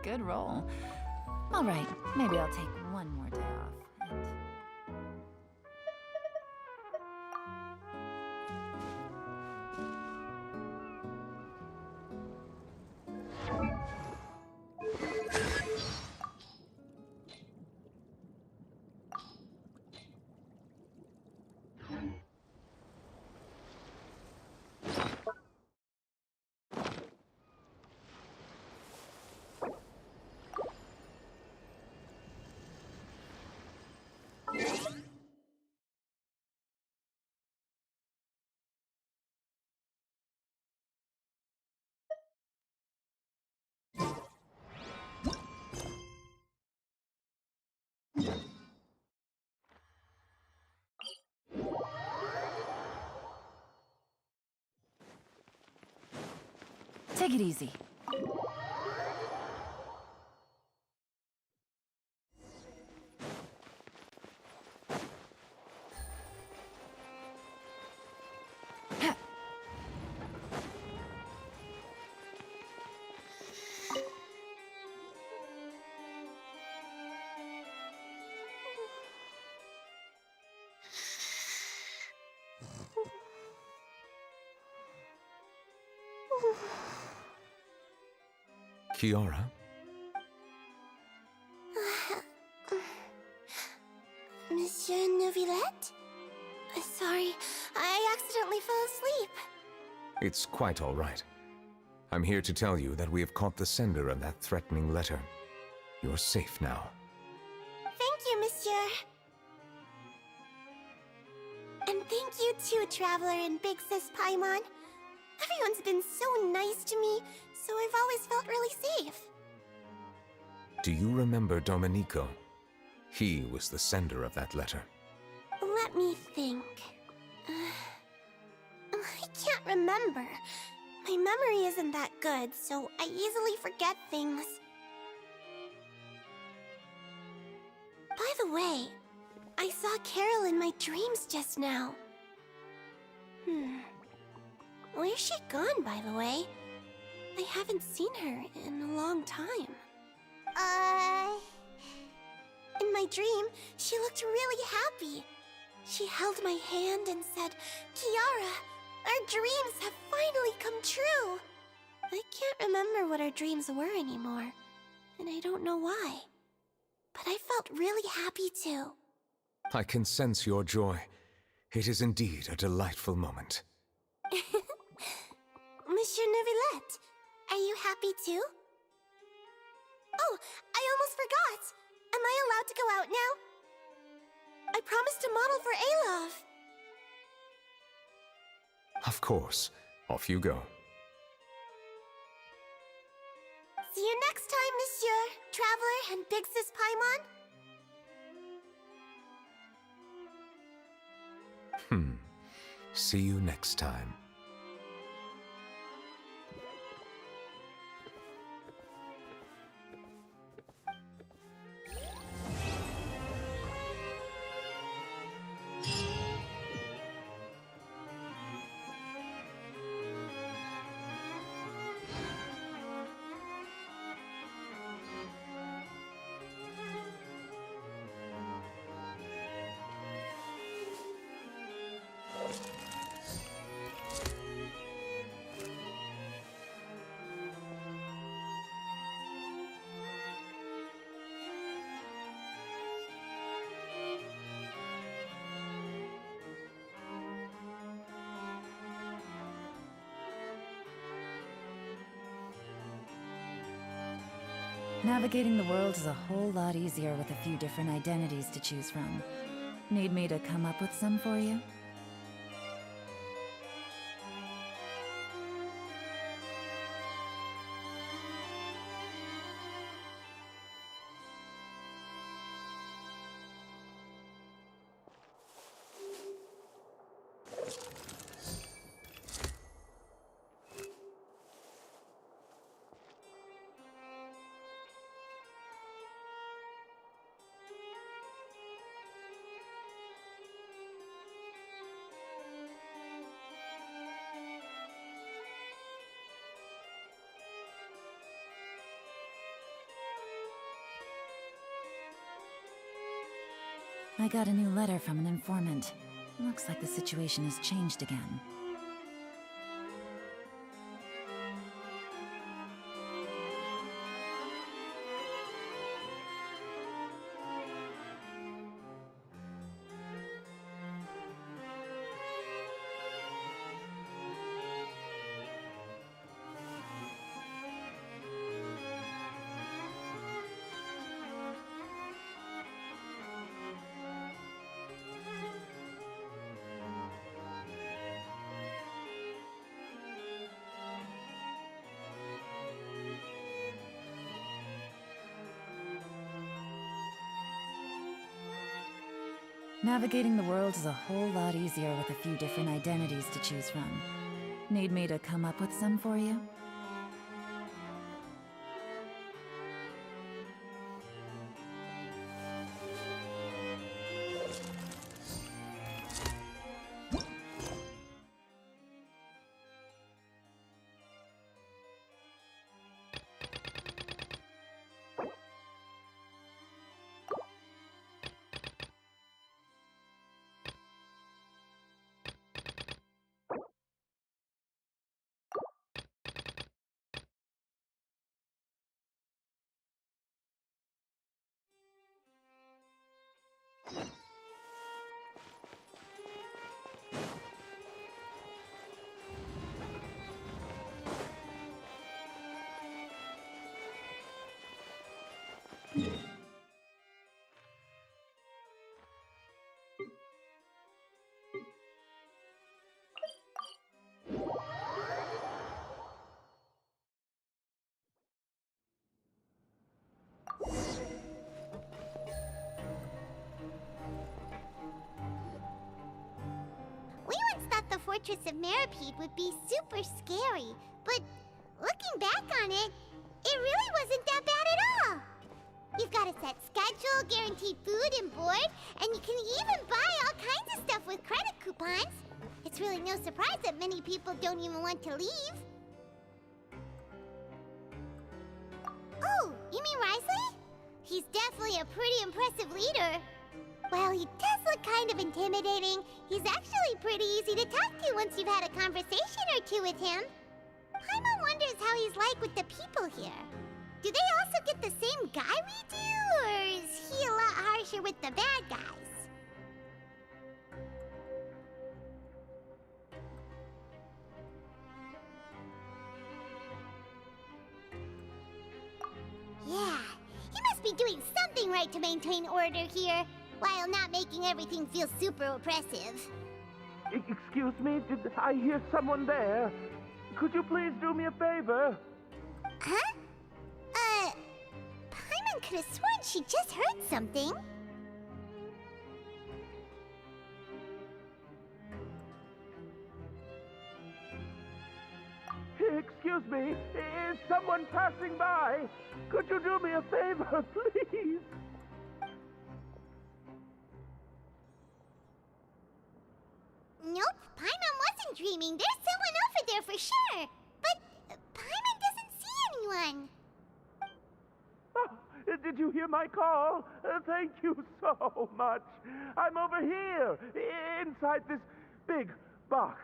Good roll. All right, maybe I'll take one more day off. Take it easy. Kiara? Monsieur Neuvillette? Sorry, I accidentally fell asleep. It's quite all right. I'm here to tell you that we have caught the sender of that threatening letter. You're safe now. Thank you, Monsieur. And thank you too, Traveler and Big Sis Paimon. Everyone's been so nice to me, so I've always felt really safe. Do you remember Domenico? He was the sender of that letter. Let me think. I can't remember. My memory isn't that good, so I easily forget things. By the way, I saw Carol in my dreams just now. Where's she gone, by the way? I haven't seen her in a long time. In my dream, she looked really happy. She held my hand and said, "Kiara, our dreams have finally come true." I can't remember what our dreams were anymore, and I don't know why. But I felt really happy too. I can sense your joy. It is indeed a delightful moment. Monsieur Neuvillette, are you happy too? Oh, I almost forgot! Am I allowed to go out now? I promised to model for Alov. Of course. Off you go. See you next time, Monsieur, Traveler, and Big Sis Paimon. See you next time. Navigating the world is a whole lot easier with a few different identities to choose from. Need me to come up with some for you? I got a new letter from an informant. Looks like the situation has changed again. Navigating the world is a whole lot easier with a few different identities to choose from. Need me to come up with some for you? The Fortress of Meripede would be super scary, but looking back on it, it really wasn't that bad at all. You've got a set schedule, guaranteed food and board, and you can even buy all kinds of stuff with credit coupons. It's really no surprise that many people don't even want to leave. Oh, you mean Risley? He's definitely a pretty impressive leader. Well, he does look kind of intimidating. He's actually pretty easy to talk to once you've had a conversation or two with him. Paimon wonders how he's like with the people here. Do they also get the same guy we do, or is he a lot harsher with the bad guys? Yeah, he must be doing something right to maintain order here, while not making everything feel super oppressive. Excuse me, did I hear someone there? Could you please do me a favor? Huh? Paimon could have sworn she just heard something. Excuse me, is someone passing by? Could you do me a favor, please? Nope, Paimon wasn't dreaming. There's someone over there for sure. But Paimon doesn't see anyone. Oh, did you hear my call? Thank you so much. I'm over here, inside this big box.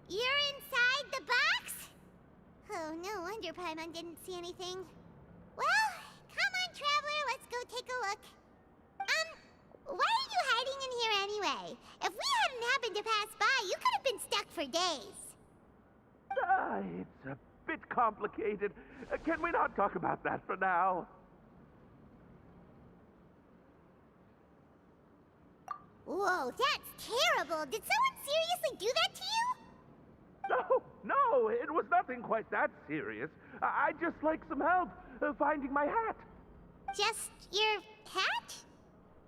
You're inside the box? Oh, no wonder Paimon didn't see anything. Well, come on, Traveler, let's go take a look. Why are you hiding in here anyway? If we hadn't happened to pass by, you could have been stuck for days. It's a bit complicated. Can we not talk about that for now? Whoa, that's terrible. Did someone seriously do that to you? No, it was nothing quite that serious. I'd just like some help finding my hat. Just your hat?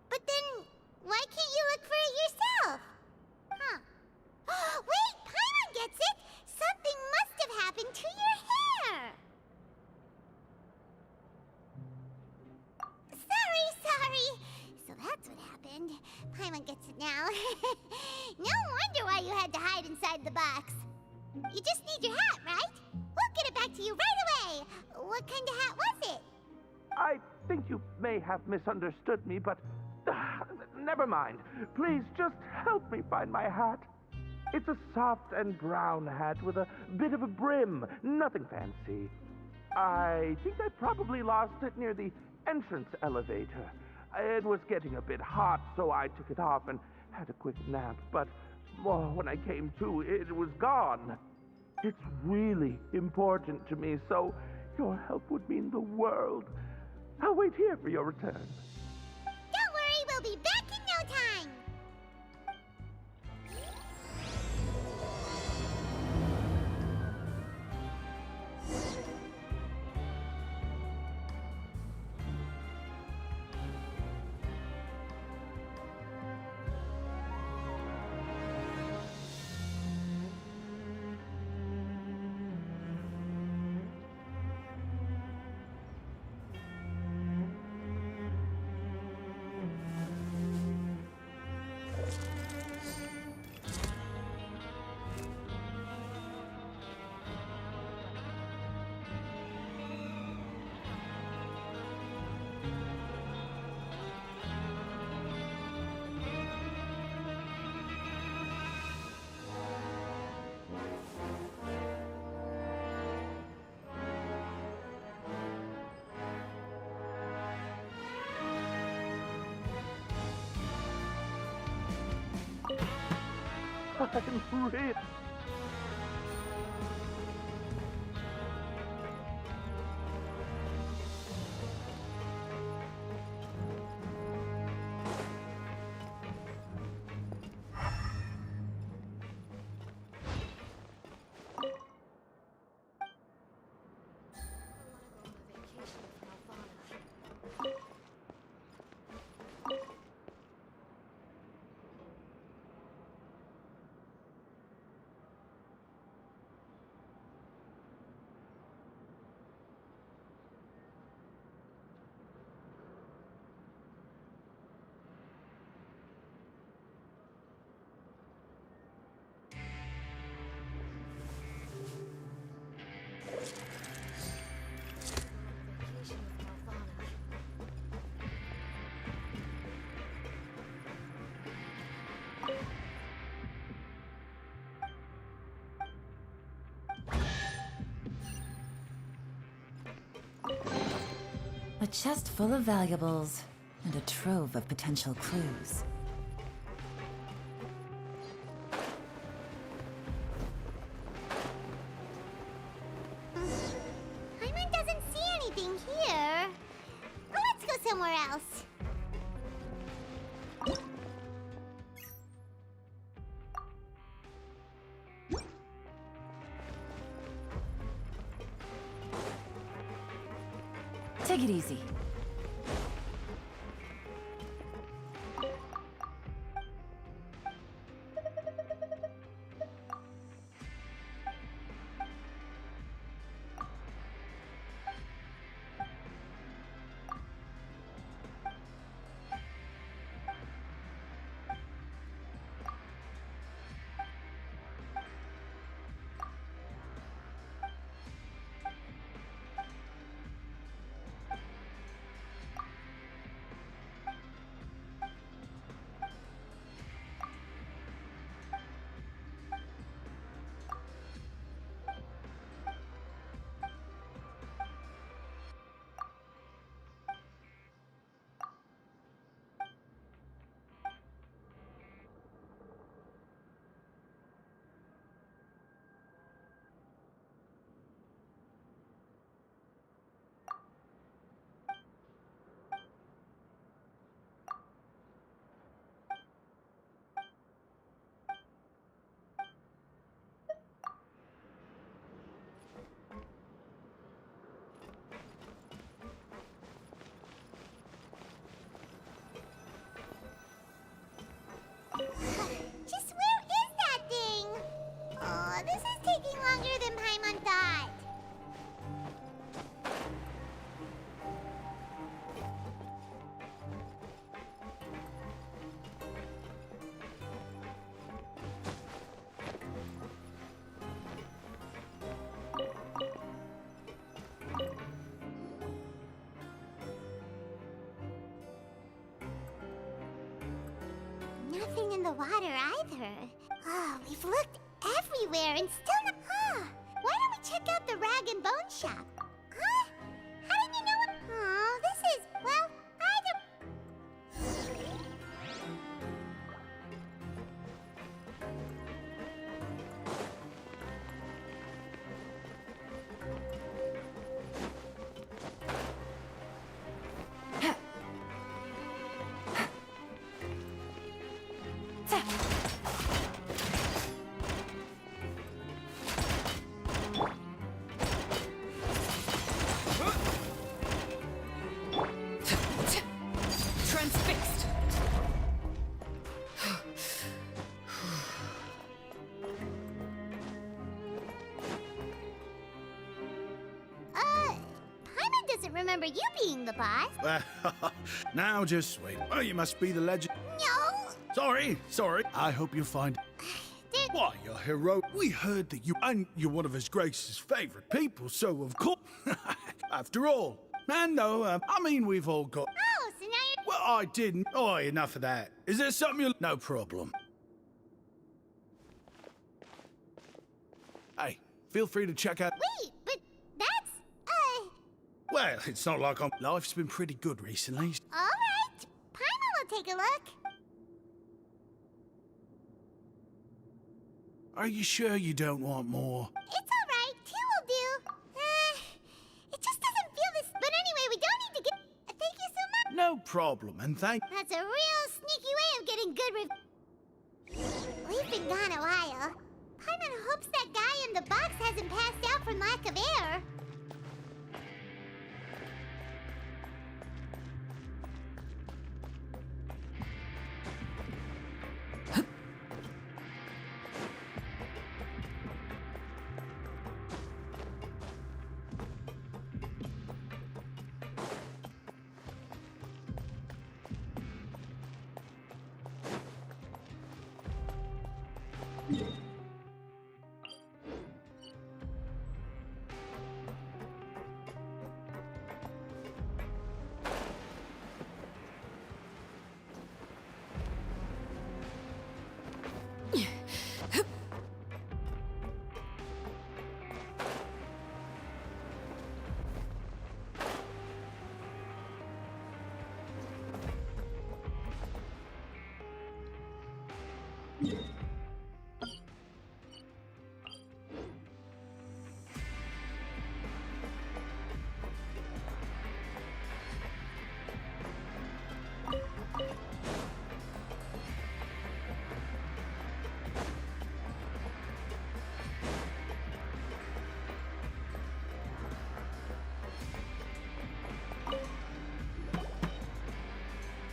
But then, why can't you look for it yourself? Huh. Wait, Paimon gets it! Something must have happened to your hair! Sorry. So that's what happened. Paimon gets it now. No wonder why you had to hide inside the box. You just need your hat, right? We'll get it back to you right away. What kind of hat was it? I think you may have misunderstood me, but Never mind. Please just help me find my hat. It's a soft and brown hat with a bit of a brim. Nothing fancy. I think I probably lost it near the entrance elevator. It was getting a bit hot, so I took it off and had a quick nap. But when I came to, it was gone. It's really important to me, so your help would mean the world. I'll wait here for your return. Don't worry, we'll be back in no time! I'm rich. A chest full of valuables and a trove of potential clues. Paimon doesn't see anything here. Let's go somewhere else. Take it easy. anything in the water either. Oh, we've looked everywhere and still not... Huh. Why don't we check out the rag and bone shop? Huh? How did you know it? Oh, this is... Well, I don't... Transfixed. Paimon doesn't remember you being the boss. Now just wait. Oh, you must be the legend. No! Sorry. I hope you find... Did... Why, you're hero. We heard that you're one of His Grace's favorite people, so of course... After all. And no, I mean, we've all got... Oh, so now you're... Well, I didn't. Oh, enough of that. Is there something you... No problem. Hey, feel free to check out... Wait, but that's... Well, it's not like Life's been pretty good recently. Alright. Paimon will take a look. Are you sure you don't want more? It's alright. 2 will do. It just doesn't feel this... But anyway, we don't need to get... Thank you so much. No problem, and thank... That's a real sneaky way of getting good We've been gone a while. Paimon hopes that guy in the box hasn't passed out from lack of air.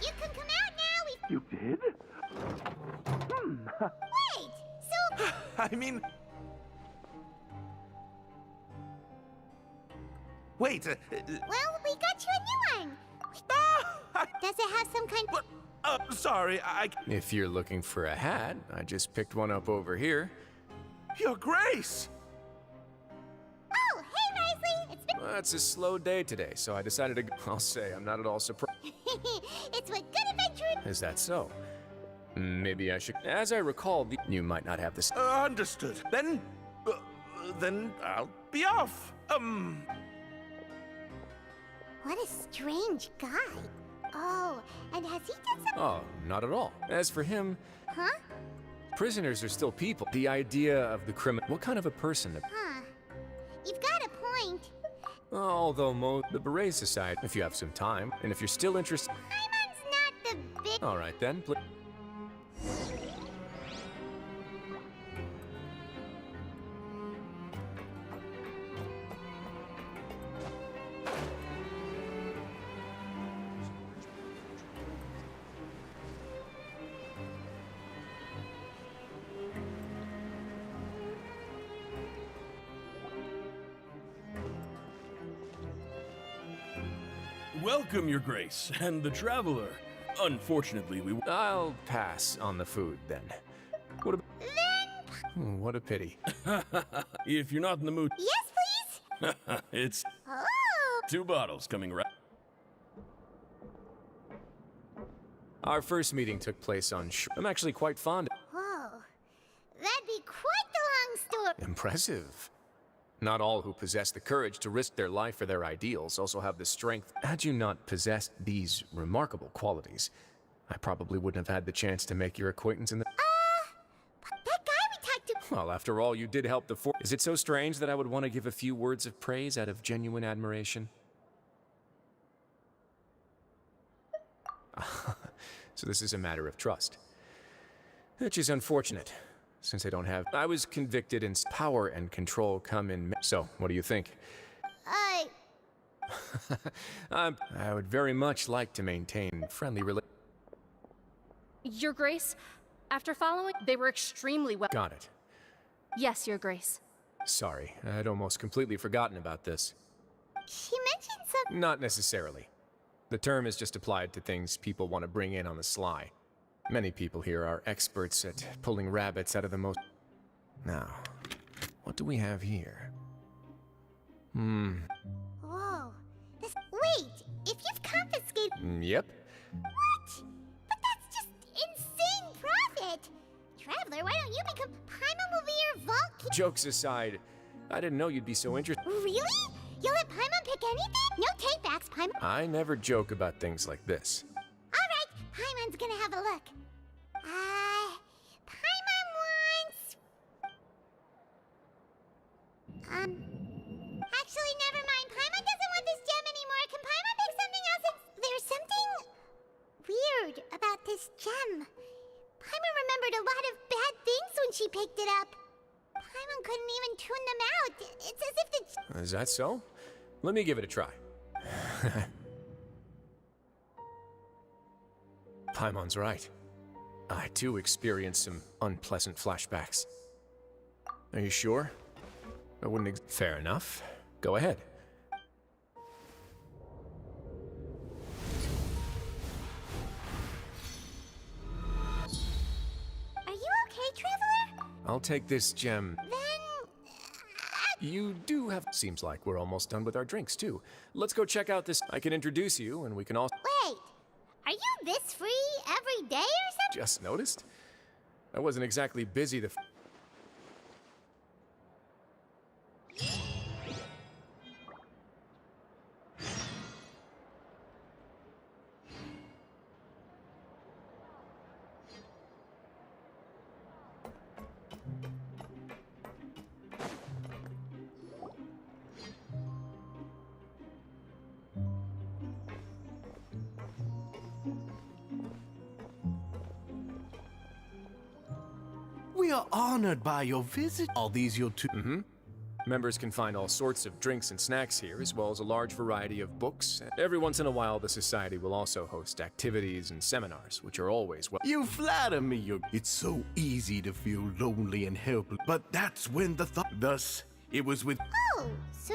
You can come out now. You did? Wait. So. I mean... Wait, Well, we got you a new one. Does it have some kind? What? Sorry, If you're looking for a hat, I just picked one up over here. Your Grace! Oh, hey, Risley. It's been. Well, it's a slow day today, so I decided to... I'll say I'm not at all surprised. It's what good adventure. Is that so? Maybe I should... As I recall, you might not have this... Understood. Then I'll be off. What a strange guy. Oh, and has he done some? Oh, not at all. As for him... Huh? Prisoners are still people. The idea of the criminal... What kind of a person? Huh. You've got a point. Although the Beret Society, if you have some time, and if you're still interested... Paimon's not the big... All right, then. Welcome, Your Grace, and the Traveler. Unfortunately, I'll pass on the food, then. What a pity. If you're not in the mood... Yes, please? It's Oh! 2 bottles coming right... Our first meeting took place on I'm actually quite fond of Whoa. That'd be quite the long story. Impressive. Not all who possess the courage to risk their life for their ideals also have the strength. Had you not possessed these remarkable qualities, I probably wouldn't have had the chance to make your acquaintance in the... That guy we talked to. Well, after all, you did help the Is it so strange that I would want to give a few words of praise out of genuine admiration? So this is a matter of trust. Which is unfortunate, since I don't have... I was convicted and power and control come in... So, what do you think? I would very much like to maintain friendly relations. Your Grace, after following, they were extremely well. Got it. Yes, Your Grace. Sorry, I'd almost completely forgotten about this. She mentioned something. Not necessarily. The term is just applied to things people want to bring in on the sly. Many people here are experts at pulling rabbits out of the most... Now, what do we have here? Whoa. Wait, if you've confiscated... Yep. What? But that's just insane profit! Traveler, why don't you become... Paimon will be your vault... Jokes aside, I didn't know you'd be so interested. Really? You'll let Paimon pick anything? No takebacks, Paimon. I never joke about things like this. Alright, Paimon's gonna have a look. Paimon wants... Actually, never mind. Paimon doesn't want this gem anymore. Can Paimon pick something else? There's something... weird about this gem. Paimon remembered a lot of bad things when she picked it up. Paimon couldn't even tune them out. It's as if the... Is that so? Let me give it a try. Paimon's right. I too experienced some unpleasant flashbacks. Are you sure? I wouldn't Fair enough. Go ahead. Are you okay, Traveler? I'll take this gem. Then... You do have... Seems like we're almost done with our drinks, too. Let's go check out this... I can introduce you, and we can all... Wait, are you this free every day or something? Just noticed? I wasn't exactly busy the... We are honored by your visit. All these your two... Members can find all sorts of drinks and snacks here, as well as a large variety of books. Every once in a while, the Society will also host activities and seminars, which are always well... You flatter me, It's so easy to feel lonely and helpless, but that's when the thought... Thus, it was with... Oh, so...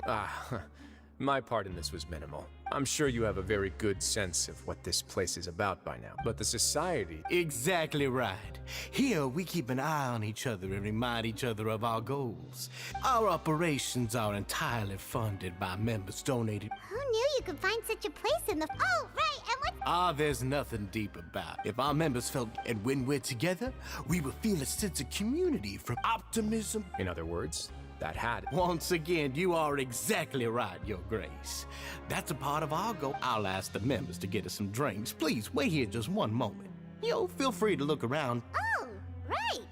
My part in this was minimal. I'm sure you have a very good sense of what this place is about by now. But the Society... Exactly right. Here, we keep an eye on each other and remind each other of our goals. Our operations are entirely funded by members donated... Who knew you could find such a place in the... Oh, right, and what... There's nothing deep about it. If our members felt... And when we're together, we will feel a sense of community from optimism... In other words, that hat... Once again, you are exactly right, Your Grace. That's a part of our goal. I'll ask the members to get us some drinks. Please, wait here just one moment. Feel free to look around. Oh, right.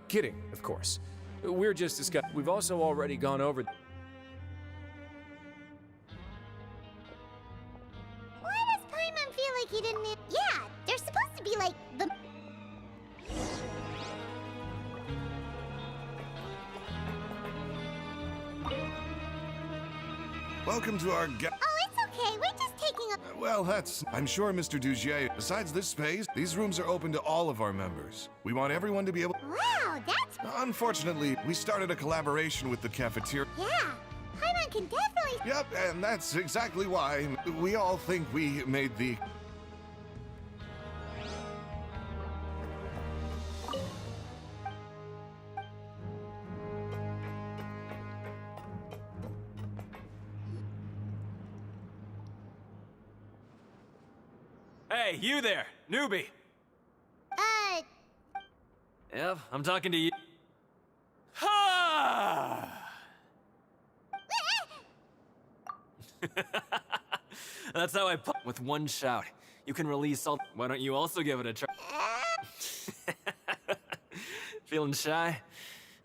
Kidding, of course. We're just discussing... We've also already gone over... Why does Paimon feel like he didn't... Yeah, they're supposed to be like the... Welcome to our Oh, it's okay. We're just taking a... Well, I'm sure, Mr. Dugier. Besides this space, these rooms are open to all of our members. We want everyone to be able... Wow, that's... Unfortunately, we started a collaboration with the cafeteria. Yeah, Paimon can definitely... Yep, and that's exactly why we all think we made the... Hey, you there, newbie. Yep, I'm talking to you. Ha! That's how I with one shout. You can release all. Why don't you also give it a try? Feeling shy?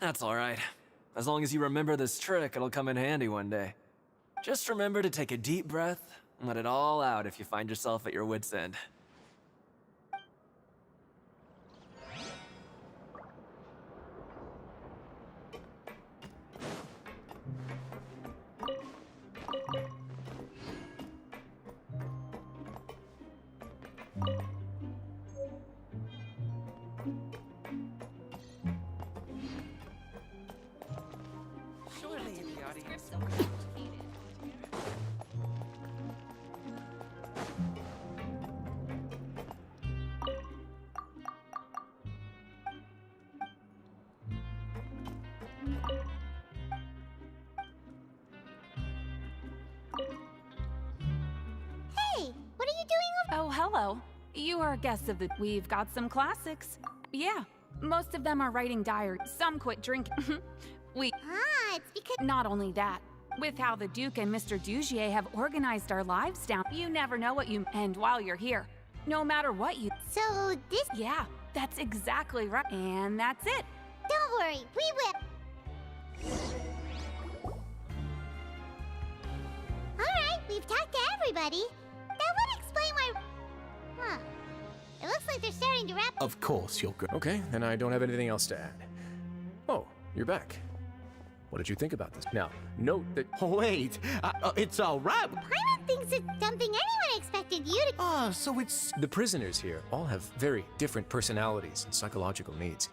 That's alright. As long as you remember this trick, it'll come in handy one day. Just remember to take a deep breath and let it all out if you find yourself at your wit's end. Oh, hello. You are guests of the... We've got some classics. Yeah, most of them are writing diaries. Some quit drinking. It's because... Not only that, with how the Duke and Mr. Dugier have organized our lives down, you never know what you... And while you're here, no matter what you... So this... Yeah, that's exactly right. And that's it. Don't worry, we will... Alright, we've talked to everybody. That would explain why... Huh. It looks like they're starting to wrap... Of course you'll go. Okay, then I don't have anything else to add. Oh, you're back. What did you think about this? Now, note that... Oh, wait, it's all right. Paimon thinks it's something anyone expected you to... Ah, so it's... The prisoners here all have very different personalities and psychological needs.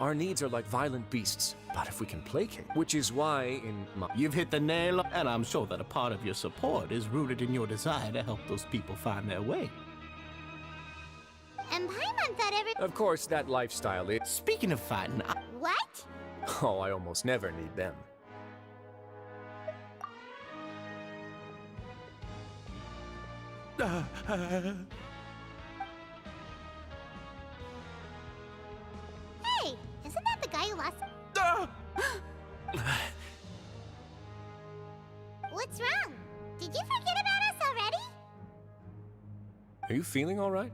Our needs are like violent beasts, but if we can placate, which is why in my... You've hit the nail on, and I'm sure that a part of your support is rooted in your desire to help those people find their way. And Paimon thought Of course, that lifestyle is... Speaking of fighting, What? Oh, I almost never need them. Hey, isn't that the guy who lost... What's wrong? Did you forget about us already? Are you feeling all right?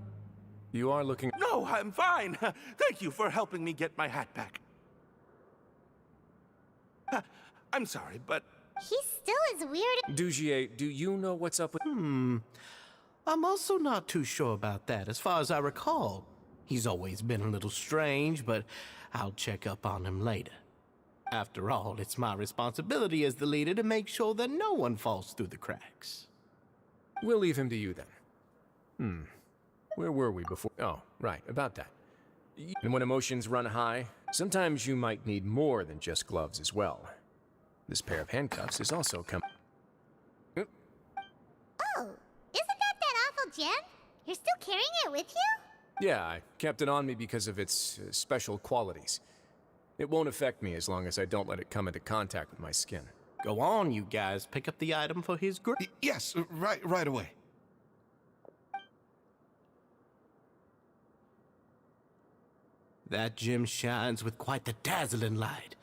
You are looking... No, I'm fine. Thank you for helping me get my hat back. I'm sorry, but... He still is weird. Dugier, do you know what's up with... I'm also not too sure about that. As far as I recall, he's always been a little strange, but I'll check up on him later. After all, it's my responsibility as the leader to make sure that no one falls through the cracks. We'll leave him to you then. Where were we before? Oh, right, about that. And when emotions run high, sometimes you might need more than just gloves as well. This pair of handcuffs is also Oh, isn't that awful gem? You're still carrying it with you? Yeah, I kept it on me because of its special qualities. It won't affect me as long as I don't let it come into contact with my skin. Go on, you guys. Pick up the item for his grip. Yes, right away. That gem shines with quite the dazzling light.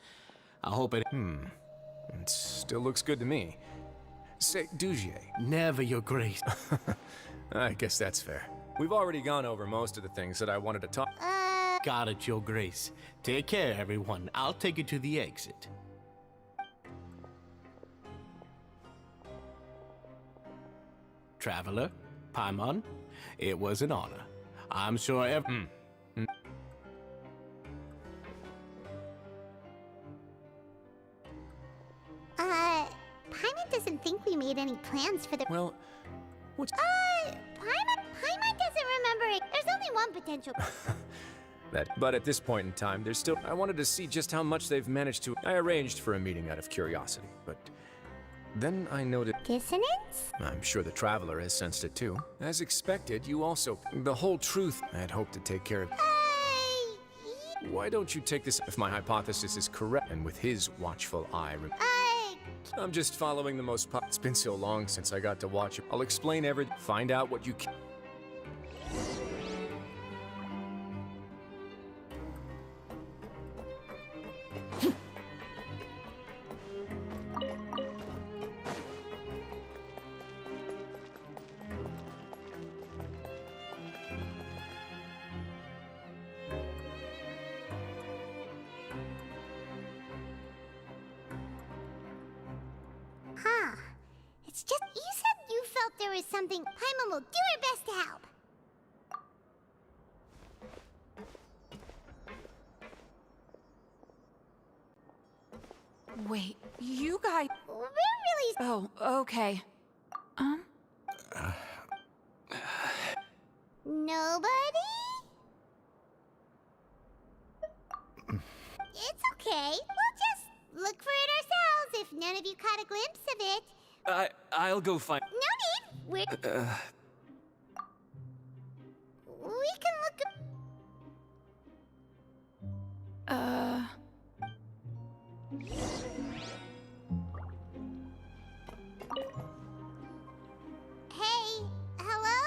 I hope it... It still looks good to me. Say, Dugier. Never, Your Grace. I guess that's fair. We've already gone over most of the things that I wanted to talk... Got it, Your Grace. Take care, everyone. I'll take you to the exit. Traveler, Paimon, it was an honor. I'm sure Paimon doesn't think we made any plans for the... Well, what's... Paimon doesn't remember it. There's only one potential... But at this point in time, there's still... I wanted to see just how much they've managed to... I arranged for a meeting out of curiosity, but... Then I noted... Dissonance? I'm sure the Traveler has sensed it too. As expected, you also... The whole truth I had hoped to take care of... Why don't you take this if my hypothesis is correct, and with his watchful eye... I'm just following the most... It's been so long since I got to watch it. I'll explain everything. Find out what you can... is something, Paimon will do her best to help. Wait, you guys... We're really... Oh, okay. Nobody? It's okay. We'll just look for it ourselves if none of you caught a glimpse of it. I'll go find... No need. We can look... Hey, hello?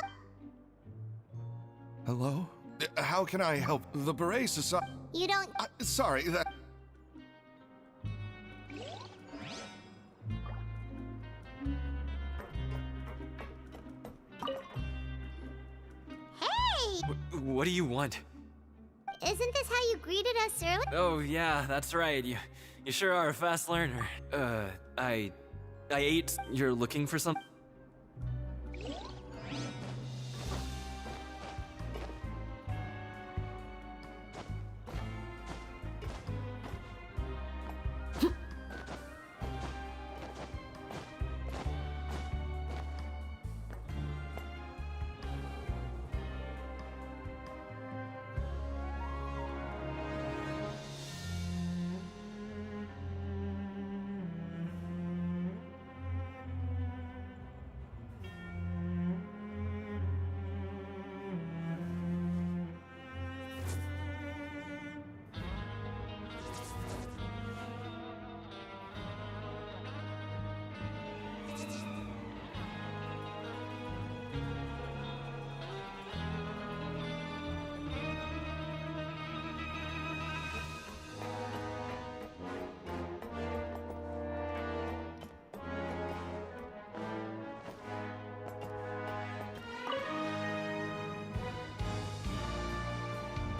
Hello? How can I help? The Beret Society... You don't... sorry, that... Hey! What do you want? Isn't this how you greeted us earlier? Oh, yeah, that's right. You sure are a fast learner. I ate... You're looking for something?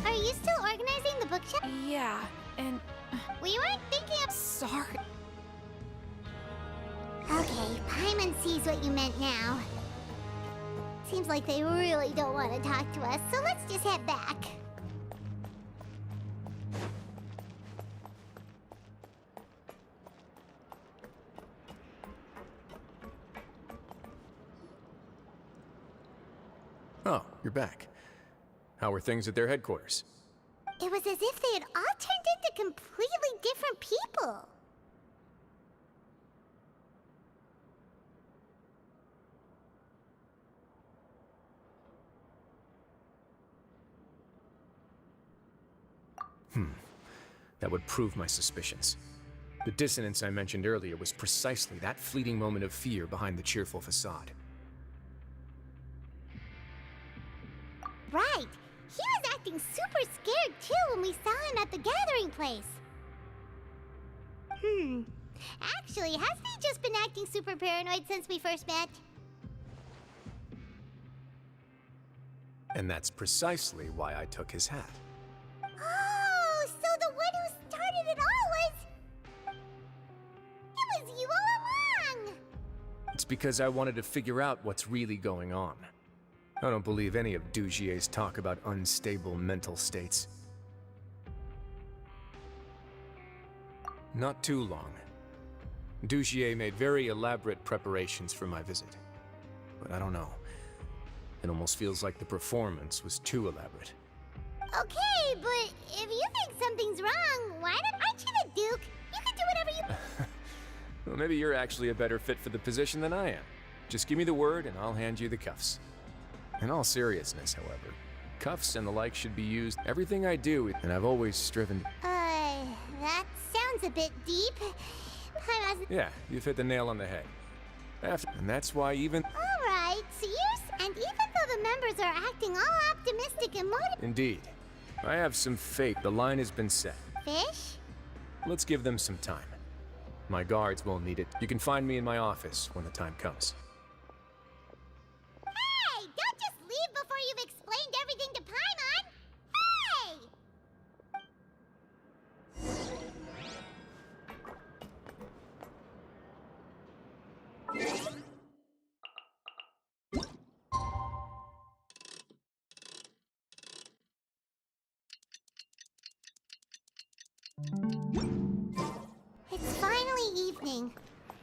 Are you still organizing the bookshelf? Yeah, and... We weren't thinking of... Sorry. Okay, Paimon sees what you meant now. Seems like they really don't want to talk to us, so let's just head back. Oh, you're back. How are things at their headquarters? It was as if they had all turned into completely different people. That would prove my suspicions. The dissonance I mentioned earlier was precisely that fleeting moment of fear behind the cheerful facade. Right. He was acting super scared too when we saw him at the gathering place. Actually, hasn't he just been acting super paranoid since we first met? And that's precisely why I took his hat. Oh, so the one who started it all was... It was you all along! It's because I wanted to figure out what's really going on. I don't believe any of Dujier's talk about unstable mental states. Not too long. Dugier made very elaborate preparations for my visit. But I don't know. It almost feels like the performance was too elaborate. Okay, but if you think something's wrong, aren't you the Duke? You can do whatever you... Well, maybe you're actually a better fit for the position than I am. Just give me the word and I'll hand you the cuffs. In all seriousness, however, cuffs and the like should be used everything I do, and I've always striven... that sounds a bit deep. Yeah, you've hit the nail on the head. And that's why even... Alright, so and even though the members are acting all optimistic and motivated... Indeed. I have some faith. The line has been set. Fish? Let's give them some time. My guards won't need it. You can find me in my office when the time comes. Hey! Don't just leave before you've explained everything to Paimon! Hey! It's finally evening.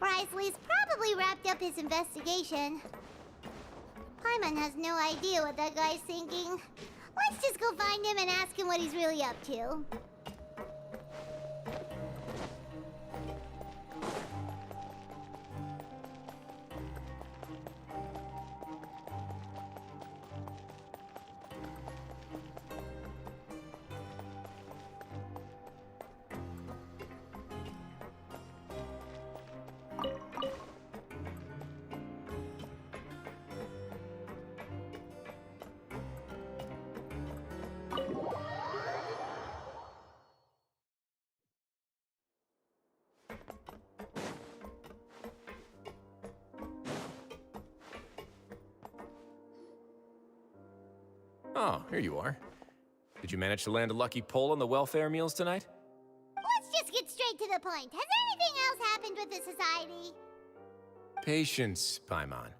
Risley's probably wrapped up his investigation. Paimon has no idea what that guy's thinking. Let's just go find him and ask him what he's really up to. Oh, here you are. Did you manage to land a lucky pull on the welfare meals tonight? Let's just get straight to the point. Has anything else happened with the society? Patience, Paimon.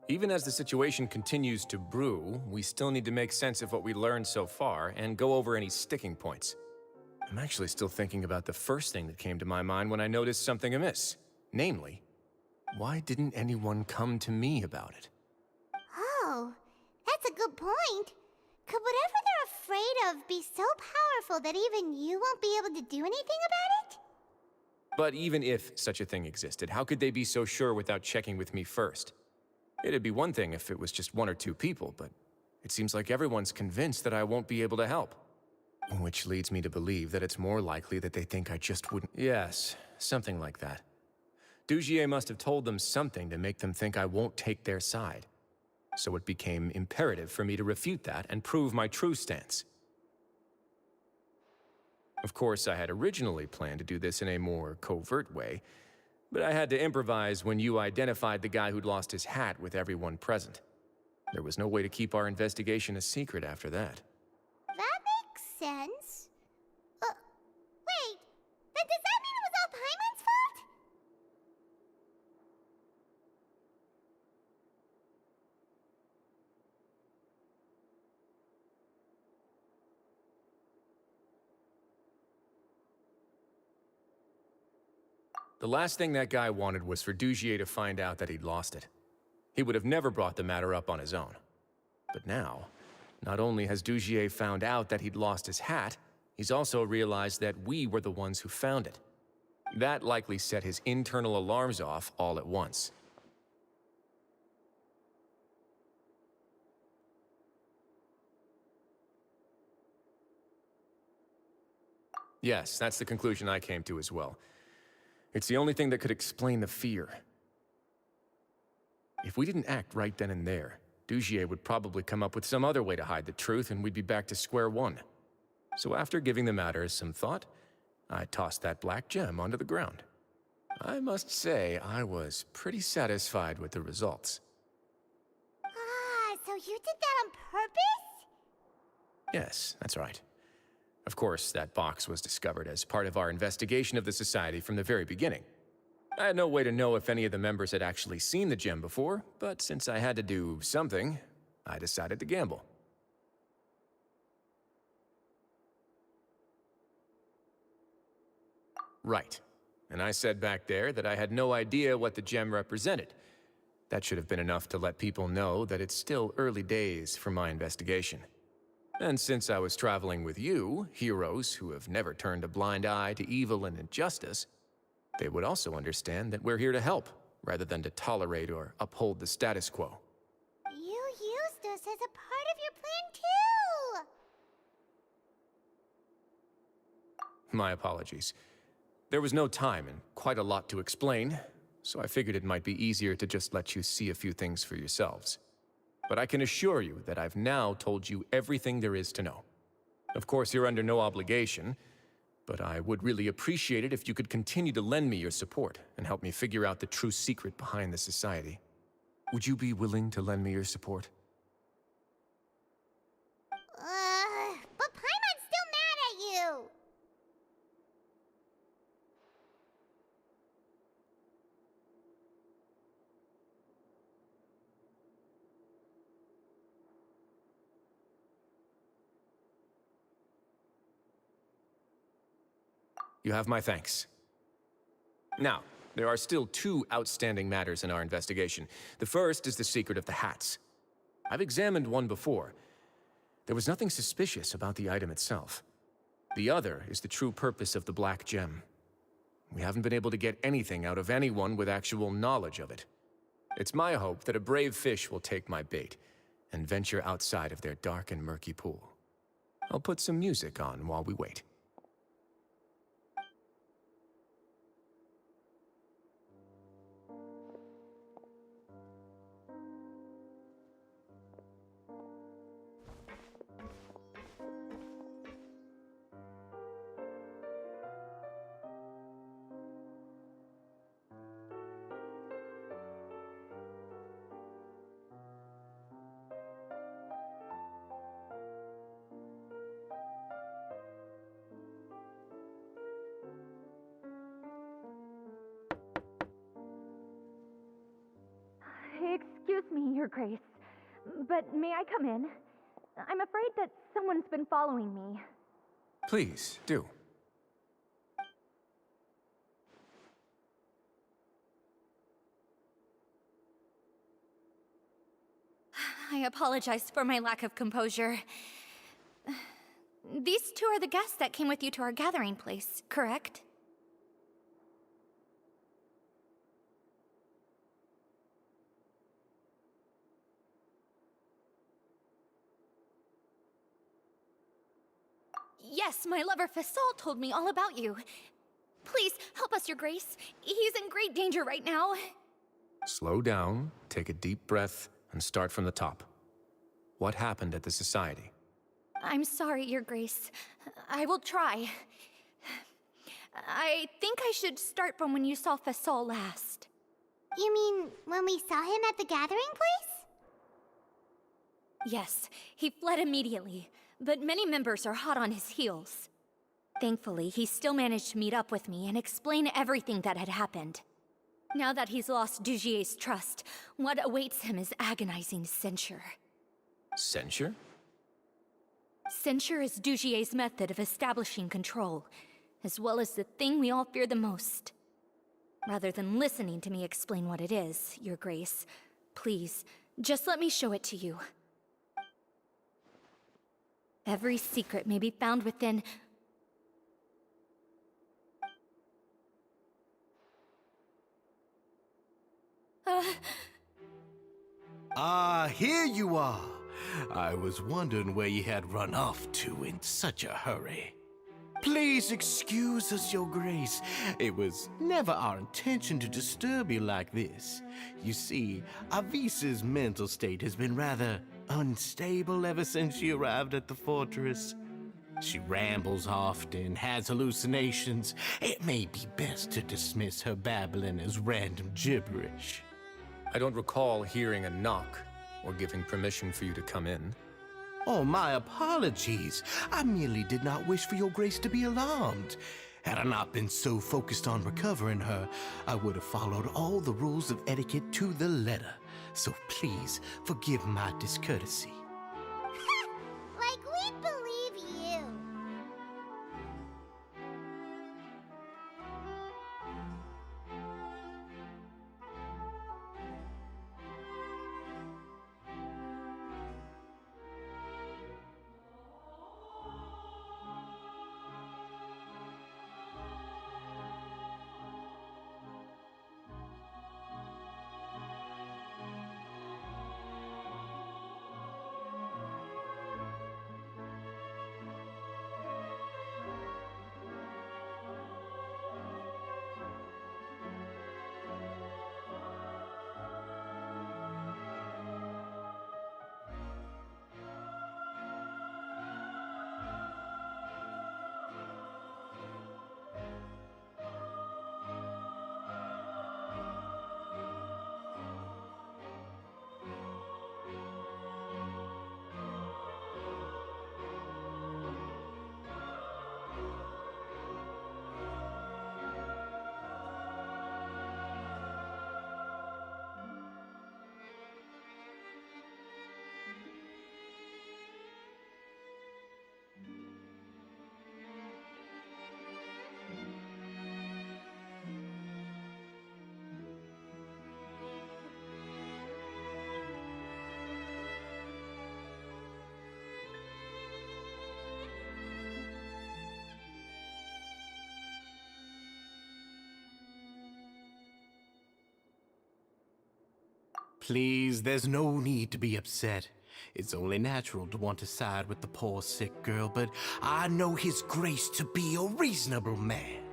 Even as the situation continues to brew, we still need to make sense of what we learned so far and go over any sticking points. I'm actually still thinking about the first thing that came to my mind when I noticed something amiss. Namely, why didn't anyone come to me about it? Oh, that's a good point. Could whatever they're afraid of be so powerful that even you won't be able to do anything about it? But even if such a thing existed, how could they be so sure without checking with me first? It'd be one thing if it was just one or two people, but it seems like everyone's convinced that I won't be able to help. Which leads me to believe that it's more likely that they think I just wouldn't. Yes, something like that. Dugier must have told them something to make them think I won't take their side. So it became imperative for me to refute that and prove my true stance. Of course, I had originally planned to do this in a more covert way, but I had to improvise when you identified the guy who'd lost his hat with everyone present. There was no way to keep our investigation a secret after that. That makes sense. Wait, then does that mean it was all Paimon's fault? The last thing that guy wanted was for Dugier to find out that he'd lost it. He would have never brought the matter up on his own. But now, not only has Dugier found out that he'd lost his hat, he's also realized that we were the ones who found it. That likely set his internal alarms off all at once. Yes, that's the conclusion I came to as well. It's the only thing that could explain the fear. If we didn't act right then and there, Dugier would probably come up with some other way to hide the truth and we'd be back to square one. So after giving the matter some thought, I tossed that black gem onto the ground. I must say, I was pretty satisfied with the results. Ah, so you did that on purpose? Yes, that's right. Of course, that box was discovered as part of our investigation of the Society from the very beginning. I had no way to know if any of the members had actually seen the gem before, but since I had to do something, I decided to gamble. Right. And I said back there that I had no idea what the gem represented. That should have been enough to let people know that it's still early days for my investigation. And since I was traveling with you, heroes who have never turned a blind eye to evil and injustice, they would also understand that we're here to help, rather than to tolerate or uphold the status quo. You used us as a part of your plan too! My apologies. There was no time and quite a lot to explain, so I figured it might be easier to just let you see a few things for yourselves. But I can assure you that I've now told you everything there is to know. Of course, you're under no obligation, but I would really appreciate it if you could continue to lend me your support and help me figure out the true secret behind the Society. Would you be willing to lend me your support? But Paimon's still mad at you! You have my thanks. Now, there are still 2 outstanding matters in our investigation. The first is the secret of the hats. I've examined one before. There was nothing suspicious about the item itself. The other is the true purpose of the black gem. We haven't been able to get anything out of anyone with actual knowledge of it. It's my hope that a brave fish will take my bait and venture outside of their dark and murky pool. I'll put some music on while we wait. Excuse me, Your Grace, but may I come in? I'm afraid that someone's been following me. Please, do. I apologize for my lack of composure. These 2 are the guests that came with you to our gathering place, correct? Yes, my lover Fasol told me all about you. Please, help us, Your Grace. He's in great danger right now. Slow down, take a deep breath, and start from the top. What happened at the Society? I'm sorry, Your Grace. I will try. I think I should start from when you saw Fasol last. You mean when we saw him at the gathering place? Yes, he fled immediately, but many members are hot on his heels. Thankfully, he still managed to meet up with me and explain everything that had happened. Now that he's lost Dugier's trust, what awaits him is agonizing censure. Censure? Censure is Dugier's method of establishing control, as well as the thing we all fear the most. Rather than listening to me explain what it is, Your Grace, please, just let me show it to you. Every secret may be found within... Here you are. I was wondering where you had run off to in such a hurry. Please excuse us, Your Grace. It was never our intention to disturb you like this. You see, Avisa's mental state has been rather unstable ever since she arrived at the fortress. She rambles often, has hallucinations. It may be best to dismiss her babbling as random gibberish. I don't recall hearing a knock or giving permission for you to come in. Oh, my apologies. I merely did not wish for Your Grace to be alarmed. Had I not been so focused on recovering her, I would have followed all the rules of etiquette to the letter. So please, forgive my discourtesy. Like we'd believe you. Please, there's no need to be upset. It's only natural to want to side with the poor sick girl, but I know His Grace to be a reasonable man.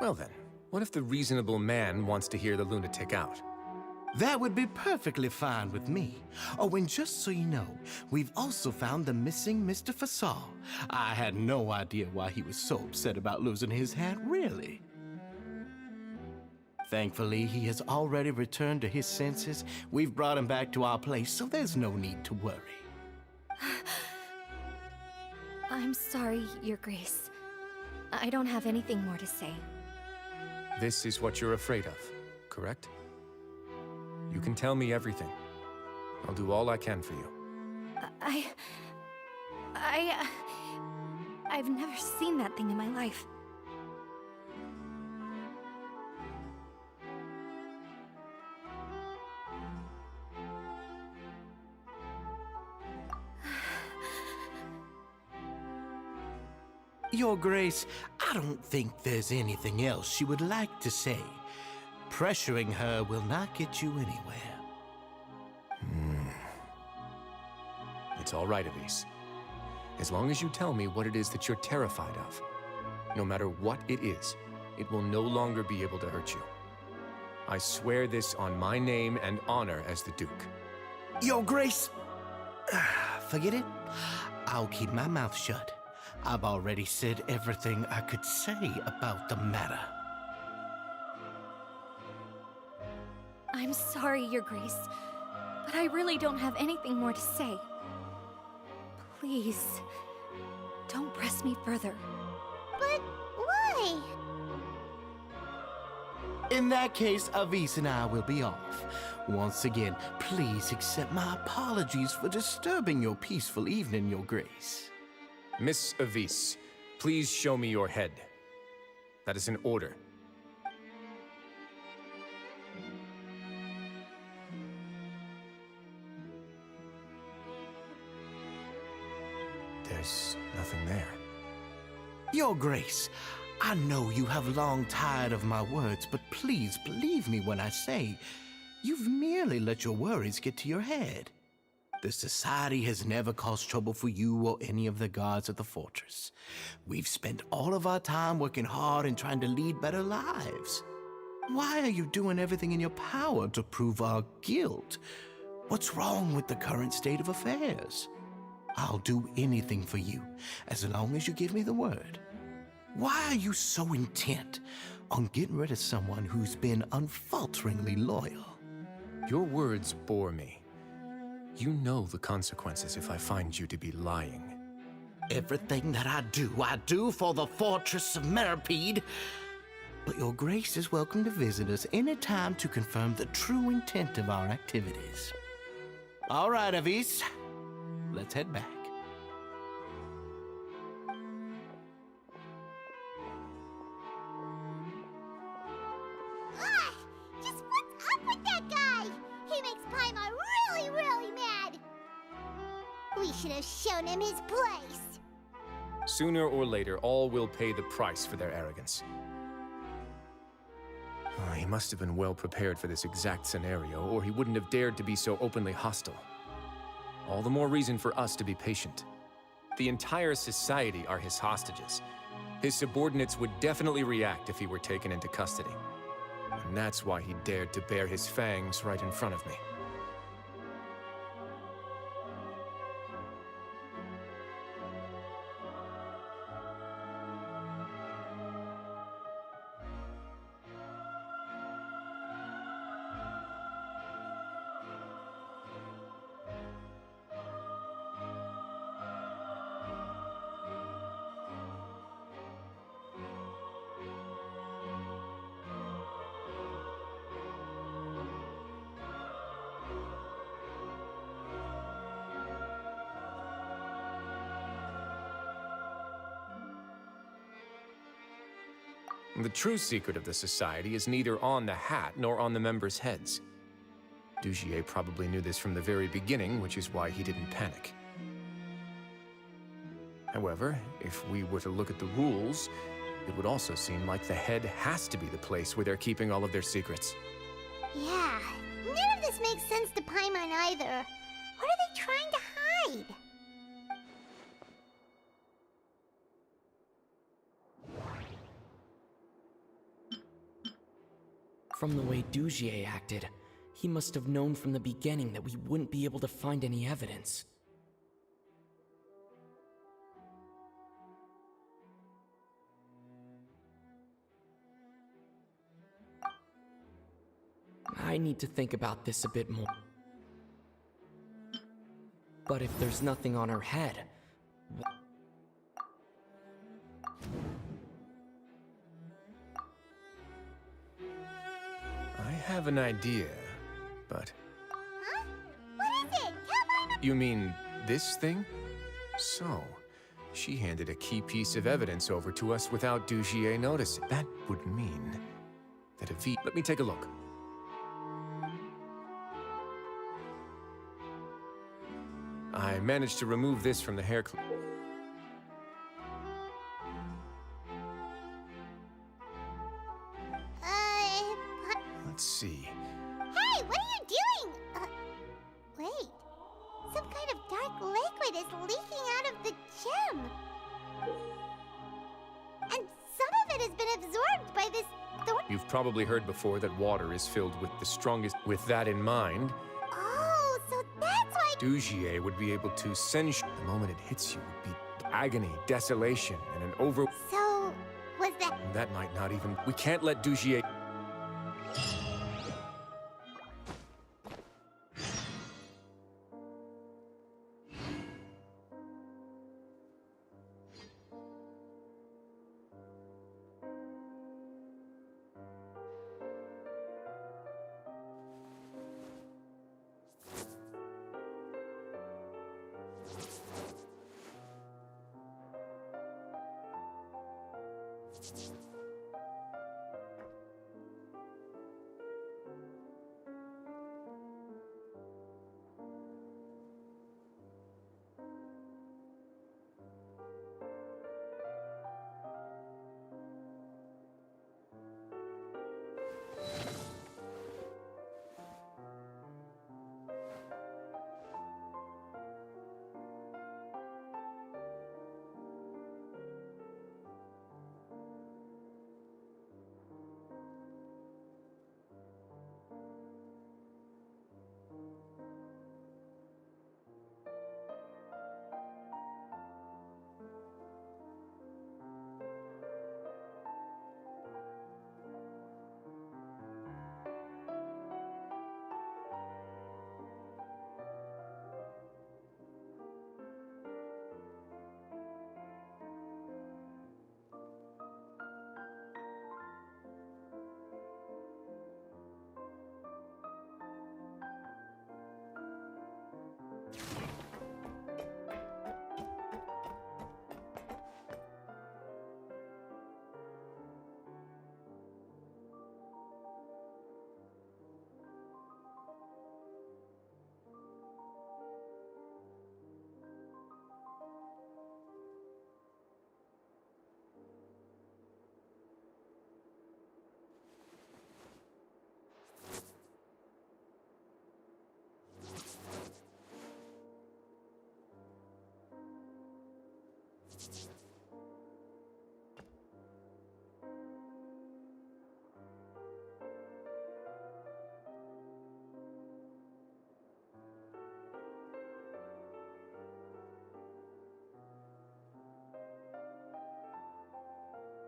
Well then, what if the reasonable man wants to hear the lunatic out? That would be perfectly fine with me. Oh, and just so you know, we've also found the missing Mr. Fasal. I had no idea why he was so upset about losing his hat, really. Thankfully, he has already returned to his senses. We've brought him back to our place, so there's no need to worry. I'm sorry, Your Grace. I don't have anything more to say. This is what you're afraid of, correct? You can tell me everything. I'll do all I can for you. I've never seen that thing in my life. Your Grace, I don't think there's anything else she would like to say. Pressuring her will not get you anywhere. It's all right, Elise. As long as you tell me what it is that you're terrified of. No matter what it is, it will no longer be able to hurt you. I swear this on my name and honor as the Duke. Your Grace, forget it. I'll keep my mouth shut. I've already said everything I could say about the matter. I'm sorry, Your Grace, but I really don't have anything more to say. Please, don't press me further. But why? In that case, Avis and I will be off. Once again, please accept my apologies for disturbing your peaceful evening, Your Grace. Miss Avis, please show me your head. That is an order. There's nothing there. Your Grace, I know you have long tired of my words, but please believe me when I say you've merely let your worries get to your head. The Society has never caused trouble for you or any of the guards at the fortress. We've spent all of our time working hard and trying to lead better lives. Why are you doing everything in your power to prove our guilt? What's wrong with the current state of affairs? I'll do anything for you, as long as you give me the word. Why are you so intent on getting rid of someone who's been unfalteringly loyal? Your words bore me. You know the consequences if I find you to be lying. Everything that I do for the Fortress of Meripede. But Your Grace is welcome to visit us any time to confirm the true intent of our activities. All right, Avis. Let's head back. Just what's up with that guy? He makes Paimon really, really mad. We should have shown him his place. Sooner or later, all will pay the price for their arrogance. He must have been well prepared for this exact scenario, or he wouldn't have dared to be so openly hostile. All the more reason for us to be patient. The entire society are his hostages. His subordinates would definitely react if he were taken into custody. And that's why he dared to bare his fangs right in front of me. The true secret of the Society is neither on the hat nor on the members' heads. Dugier probably knew this from the very beginning, which is why he didn't panic. However, if we were to look at the rules, it would also seem like the head has to be the place where they're keeping all of their secrets. Yeah, None of this makes sense to Paimon either. What are they trying to hide? From the way Dugier acted, he must have known from the beginning that we wouldn't be able to find any evidence. I need to think about this a bit more. But if there's nothing on her head... I have an idea, but... Huh? What is it? Tell Paimon! You mean this thing? So, she handed a key piece of evidence over to us without Dugier noticing. That would mean that if he... Let me take a look. I managed to remove this from the hair clip. Let's see. Hey, what are you doing? Wait. Some kind of dark liquid is leaking out of the gem. And some of it has been absorbed by this thorn. You've probably heard before that water is filled with the strongest. With that in mind, Oh, so that's why. Dugier would be able to sense the moment it hits you would be agony, desolation, and an over. So, was that. That might not even. We can't let Dugier.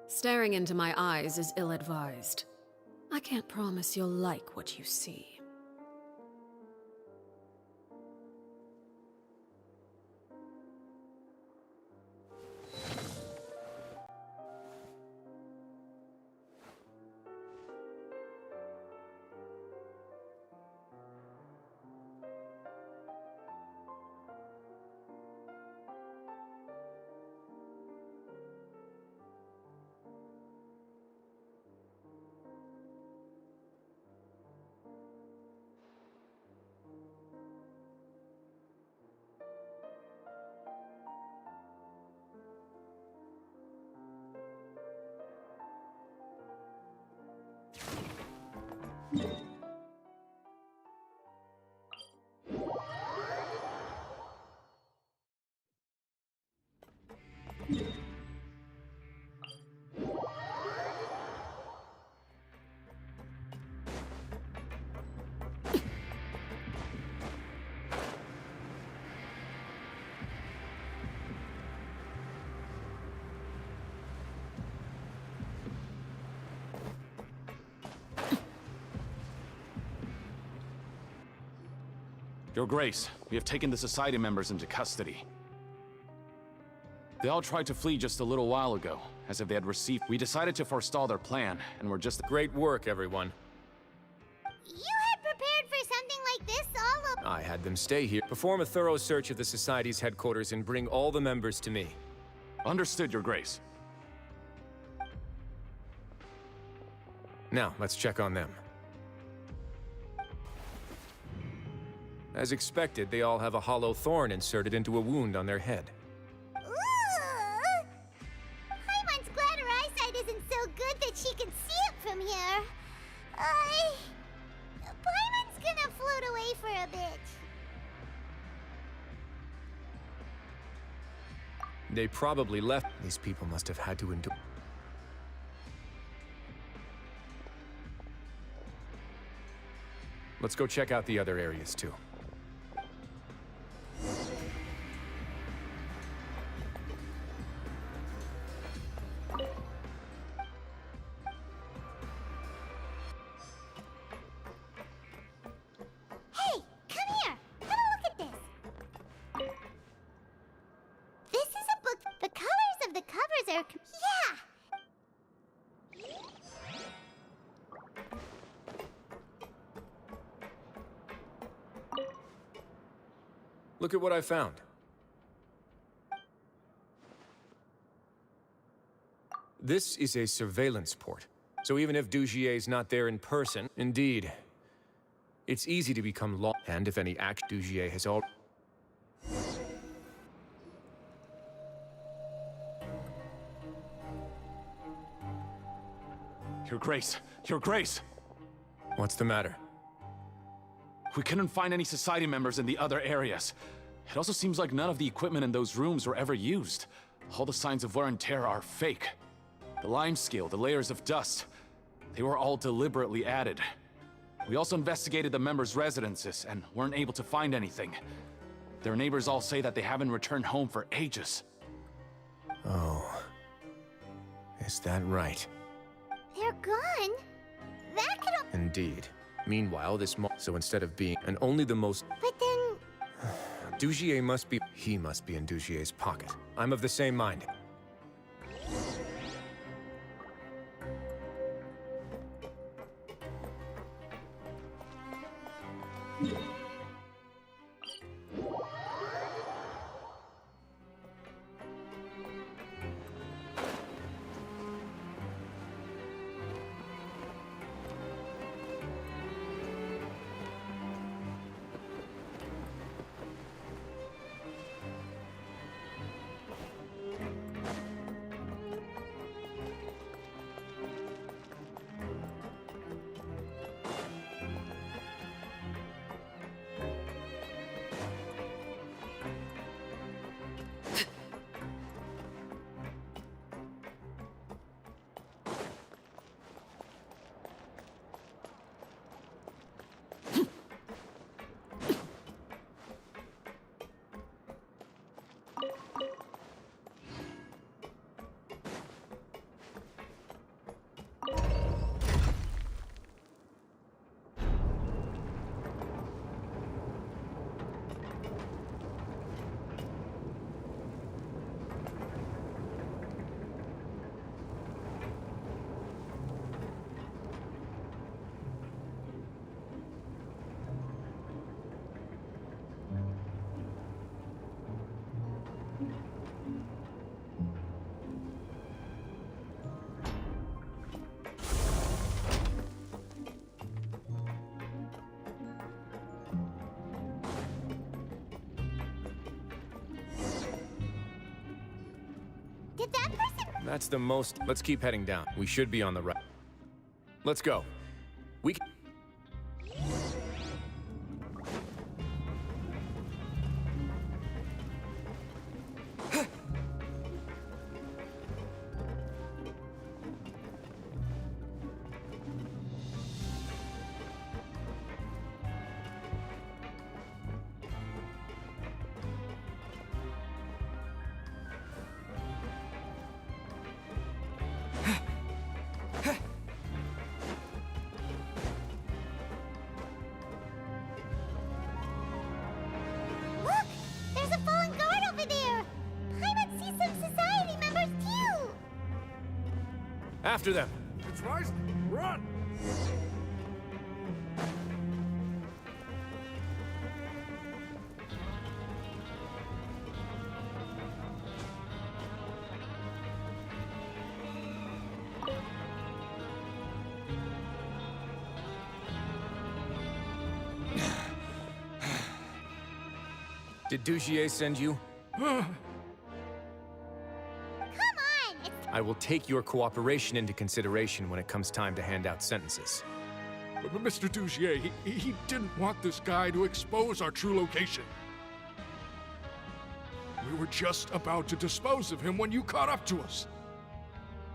Staring into my eyes is ill-advised. I can't promise you'll like what you see. Your Grace, we have taken the Society members into custody. They all tried to flee just a little while ago, as if they had received... We decided to forestall their plan, and we're just... Great work, everyone. You had prepared for something like this all I had them stay here. Perform a thorough search of the Society's headquarters and bring all the members to me. Understood, Your Grace. Now, let's check on them. As expected, they all have a hollow thorn inserted into a wound on their head. Ooh! Paimon's glad her eyesight isn't so good that she can see it from here. Paimon's gonna float away for a bit. They probably left. These people must have had to endure. Let's go check out the other areas, too. Hey, come here. Have a look at this. This is a book. The colors of the covers are... Yeah! Look at what I found. This is a surveillance port. So even if Dugier's not there in person, indeed, it's easy to become lost. And if any act Dugier has all... Your Grace! Your Grace! What's the matter? We couldn't find any Society members in the other areas. It also seems like none of the equipment in those rooms were ever used. All the signs of wear and tear are fake. The lime scale, the layers of dust, they were all deliberately added. We also investigated the members' residences and weren't able to find anything. Their neighbors all say that they haven't returned home for ages. Oh. Is that right? They're gone. That could have... Indeed. Meanwhile, so instead of being... And only the most... But then... Dugier must be... He must be in Dugier's pocket. I'm of the same mind. Did that person... That's the most... Let's keep heading down. We should be on the right. Let's go. We can... After them. It's right. Run! Did Dugier send you? Come on! I will take your cooperation into consideration when it comes time to hand out sentences. But Mr. Dugier, he didn't want this guy to expose our true location. We were just about to dispose of him when you caught up to us.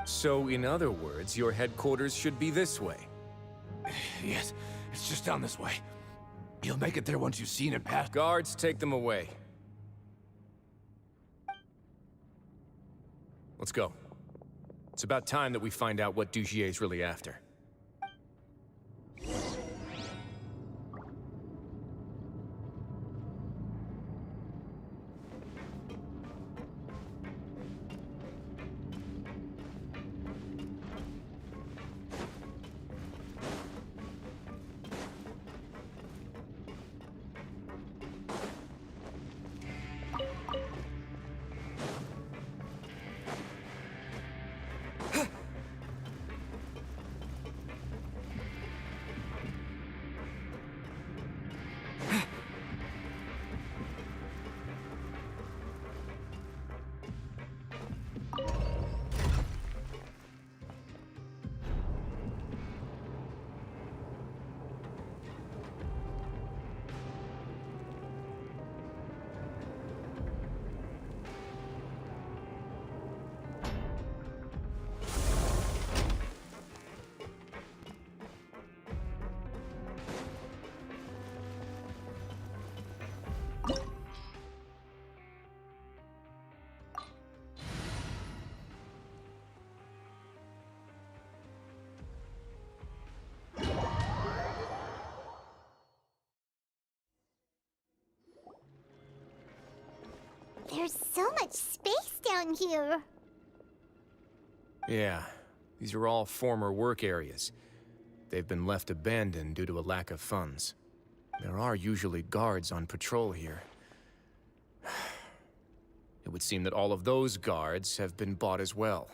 So, in other words, your headquarters should be this way. Yes, it's just down this way. You'll make it there once you've seen it pass. Guards, take them away. Let's go. It's about time that we find out what Dugier's really after. There's so much space down here. Yeah, these are all former work areas. They've been left abandoned due to a lack of funds. There are usually guards on patrol here. It would seem that all of those guards have been bought as well.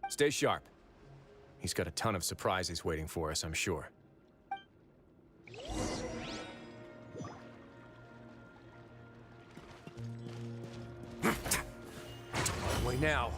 Stay sharp. He's got a ton of surprises waiting for us, I'm sure. Way now.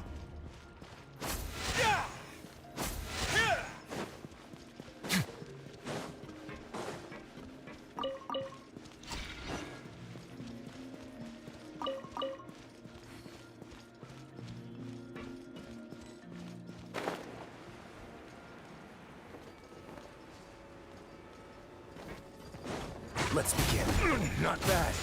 Let's begin. Not bad.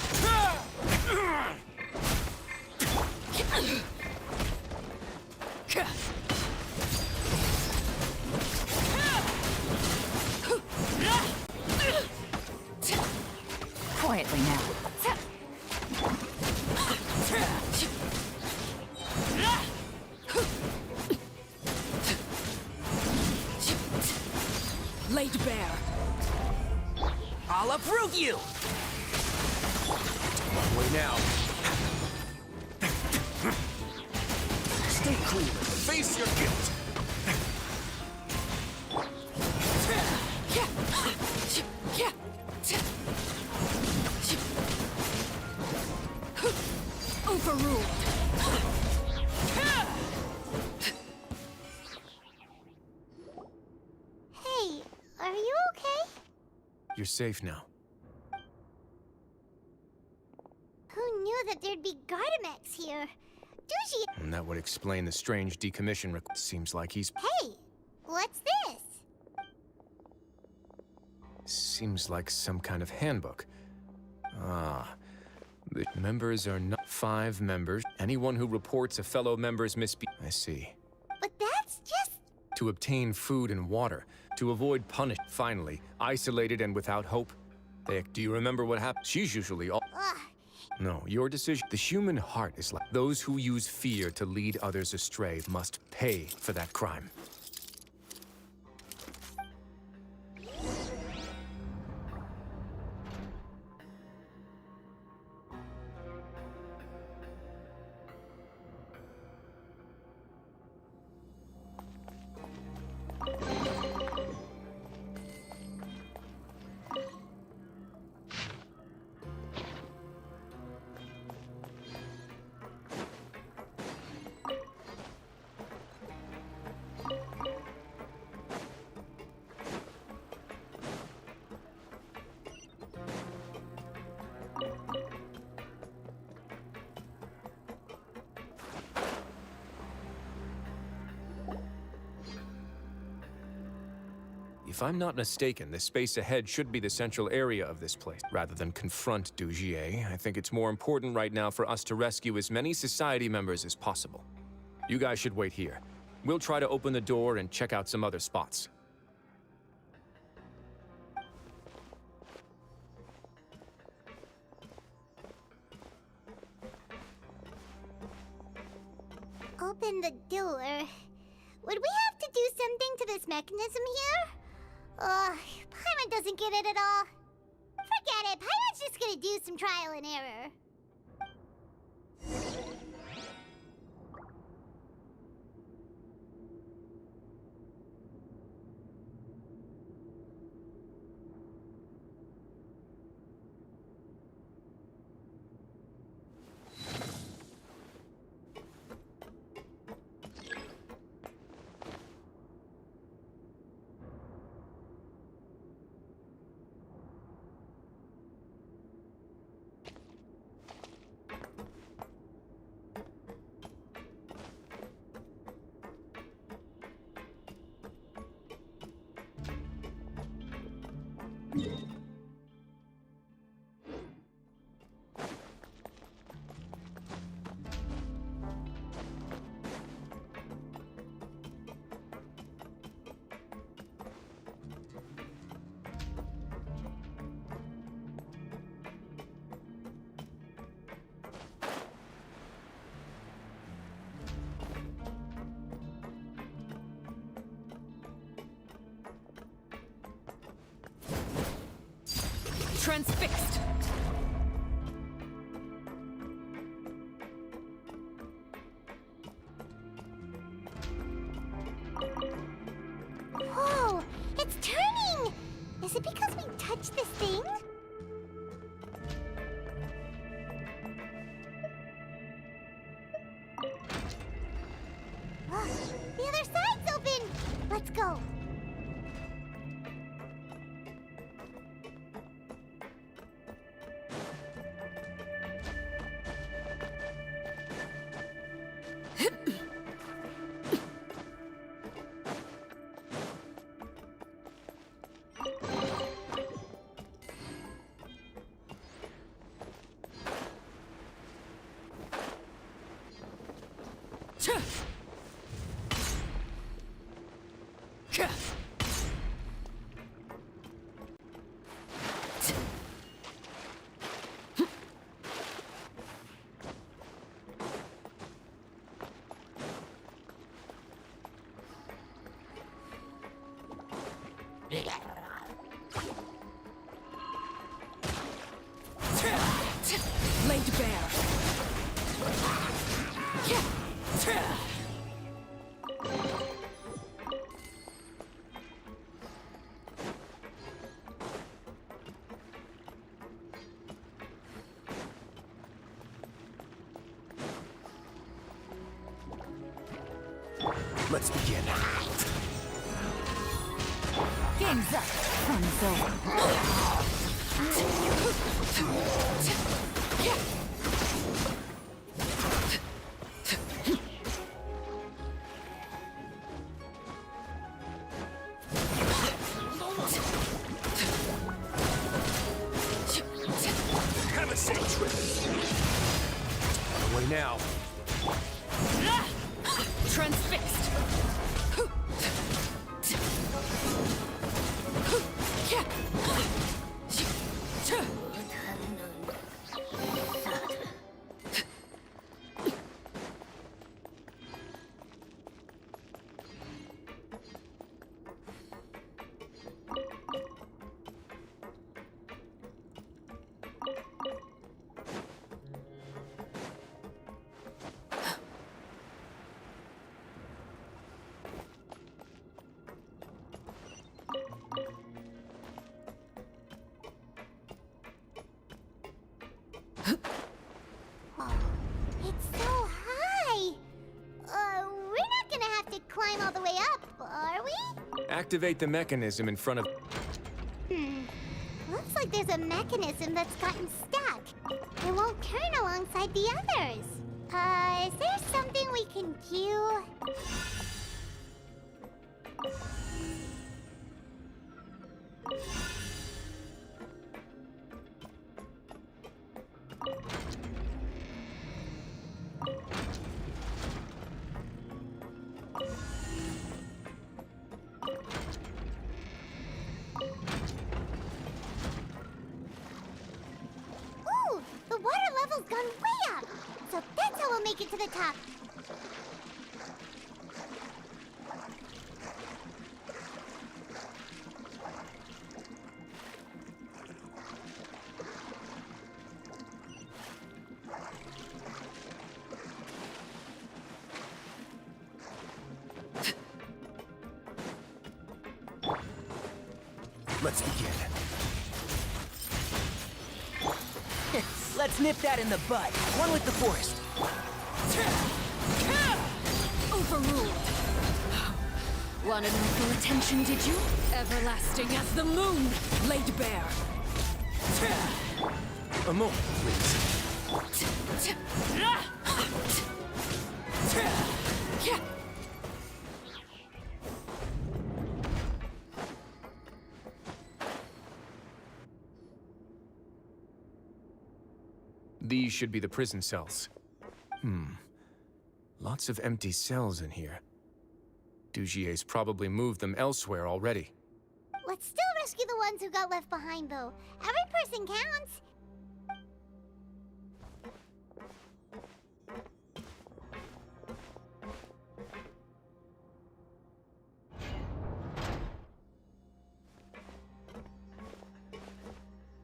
Quietly now. Laid bare. I'll uproot you! Way now. Stay clear. Face your guilt. Overruled. Hey, are you okay? You're safe now. Who knew that there'd be Gardamex here? Duji! And that would explain the strange decommission request. Seems like he's... Hey, what's this? Seems like some kind of handbook. Ah. The members are not 5 members. Anyone who reports a fellow member's I see. But that's just... To obtain food and water. To avoid punishment. Finally, isolated and without hope. Do you remember what happened? She's usually all... Ugh. No, your decision. The human heart is like... Those who use fear to lead others astray must pay for that crime. If I'm not mistaken, the space ahead should be the central area of this place. Rather than confront Dugier, I think it's more important right now for us to rescue as many society members as possible. You guys should wait here. We'll try to open the door and check out some other spots. Open the door. Would we have to do something to this mechanism here? Paimon doesn't get it at all. Forget it, Paimon's just gonna do some trial and error. Transfixed. Whoa! It's turning! Is it because we touched this thing? The other side's open! Let's go! Laid bare. Let's begin. Game's up. Fun's over. Have a safe trip. Away now. Transfixed. It's so high! We're not gonna have to climb all the way up, are we? Activate the mechanism in front of... Looks like there's a mechanism that's gotten stuck. It won't turn alongside the others. Is there something we can do? top. Let's begin. Let's nip that in the bud. One with the forest. Overruled. Wanted my full attention, did you? Everlasting as the moon, laid bare. A moment, please. These should be the prison cells. Lots of empty cells in here. Dugier's probably moved them elsewhere already. Let's still rescue the ones who got left behind, though. Every person counts.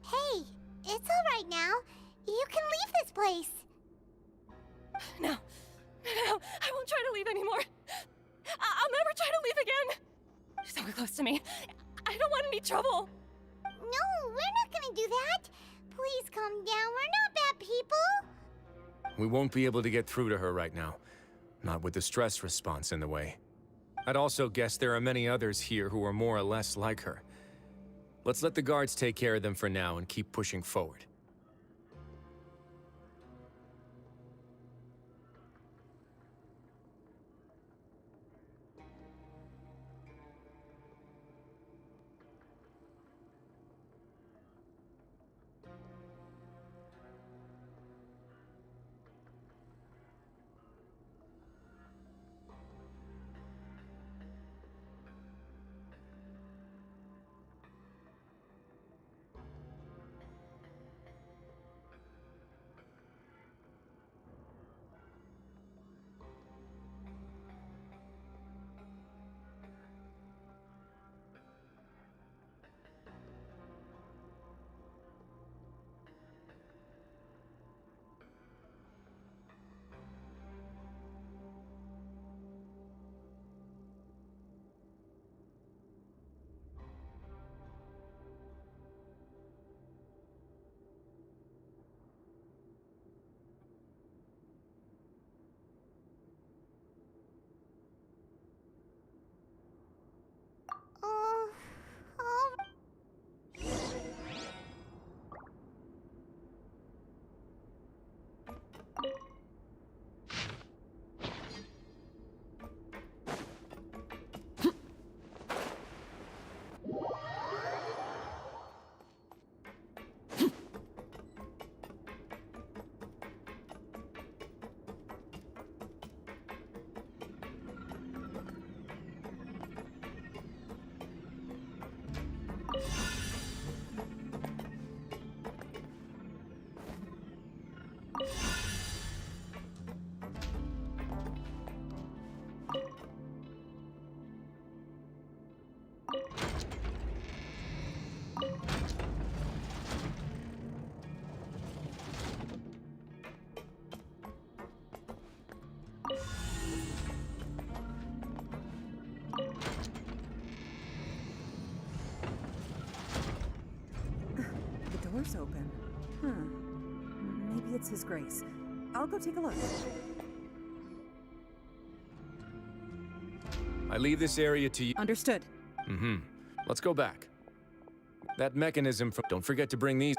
Hey, it's all right now. You can leave this place. No, I won't try to leave anymore. I'll never try to leave again. So close to me. I don't want any trouble. No, we're not gonna do that. Please calm down. We're not bad people. We won't be able to get through to her right now. Not with the stress response in the way. I'd also guess there are many others here who are more or less like her. Let's let the guards take care of them for now and keep pushing forward. Door's open. Maybe it's His Grace. I'll go take a look. I leave this area to you. Understood. Let's go back. That mechanism from... Don't forget to bring these...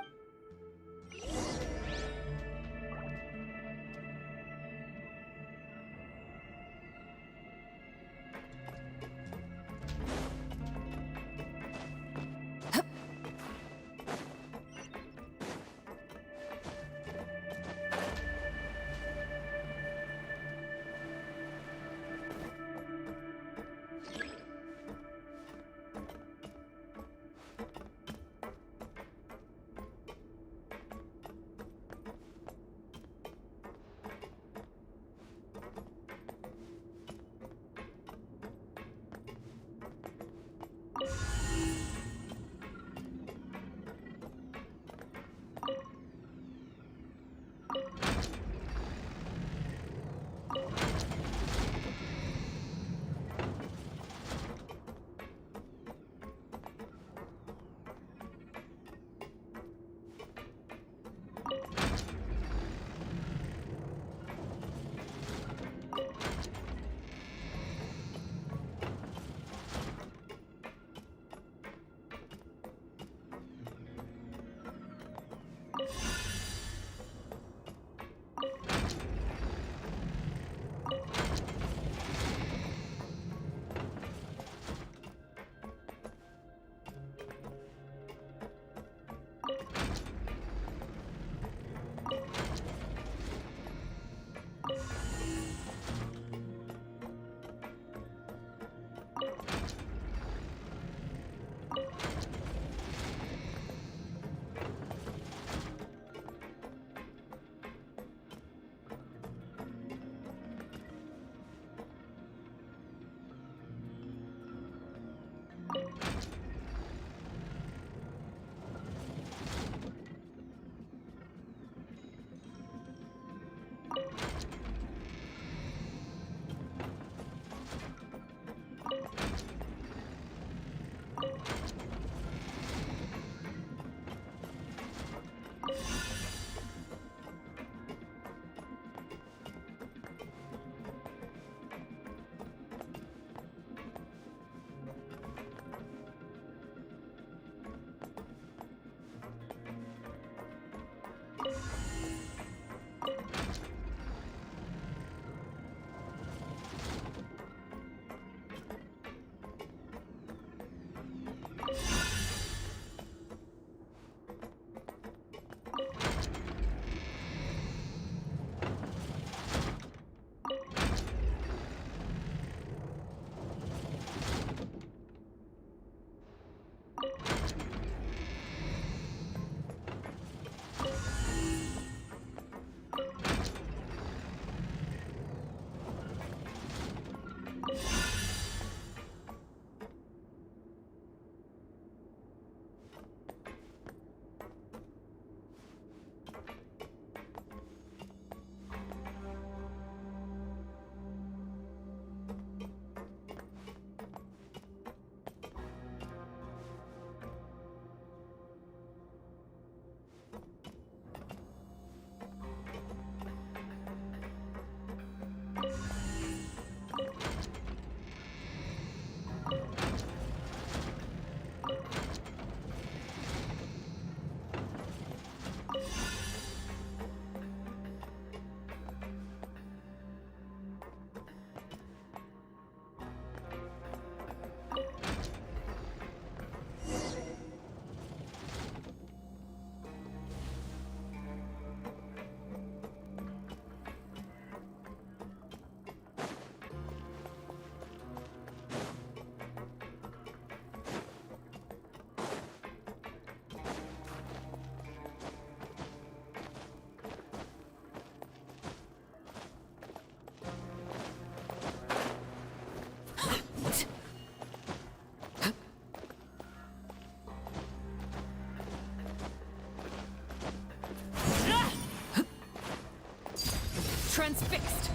Transfixed.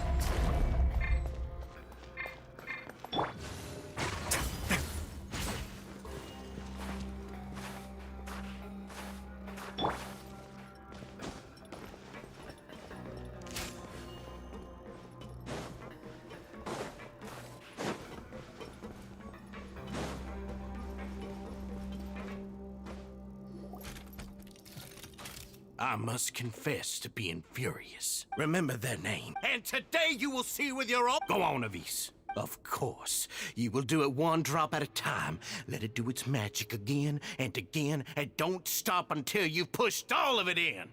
I must confess to being furious. Remember their name, and today you will see with your own... Go on, Avis. Of course. You will do it one drop at a time. Let it do its magic again, and don't stop until you've pushed all of it in.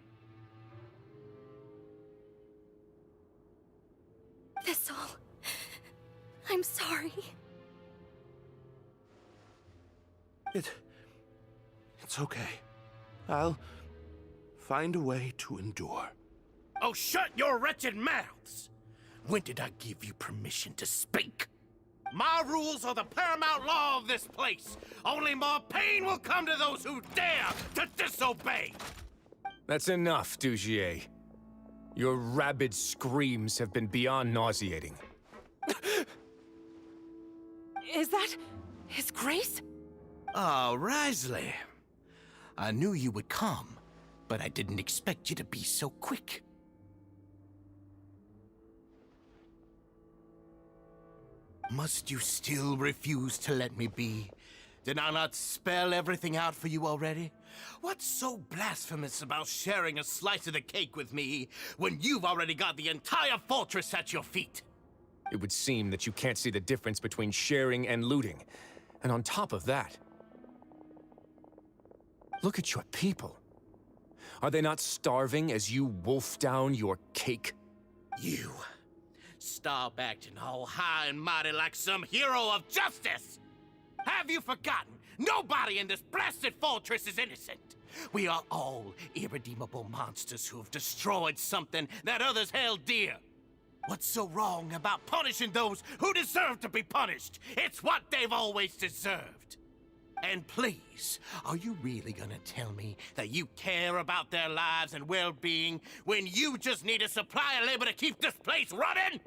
Thistle, I'm sorry. It's okay. I'll find a way to endure. Oh, shut your wretched mouths! When did I give you permission to speak? My rules are the paramount law of this place. Only more pain will come to those who dare to disobey. That's enough, Dugier. Your rabid screams have been beyond nauseating. Is that His Grace? Oh, Risley. I knew you would come, but I didn't expect you to be so quick. Must you still refuse to let me be? Did I not spell everything out for you already? What's so blasphemous about sharing a slice of the cake with me when you've already got the entire fortress at your feet? It would seem that you can't see the difference between sharing and looting. And on top of that, look at your people. Are they not starving as you wolf down your cake? You. Stop acting all high and mighty like some hero of justice! Have you forgotten? Nobody in this blasted fortress is innocent. We are all irredeemable monsters who have destroyed something that others held dear. What's so wrong about punishing those who deserve to be punished? It's what they've always deserved. And please, are you really gonna tell me that you care about their lives and well-being when you just need a supply of labor to keep this place running?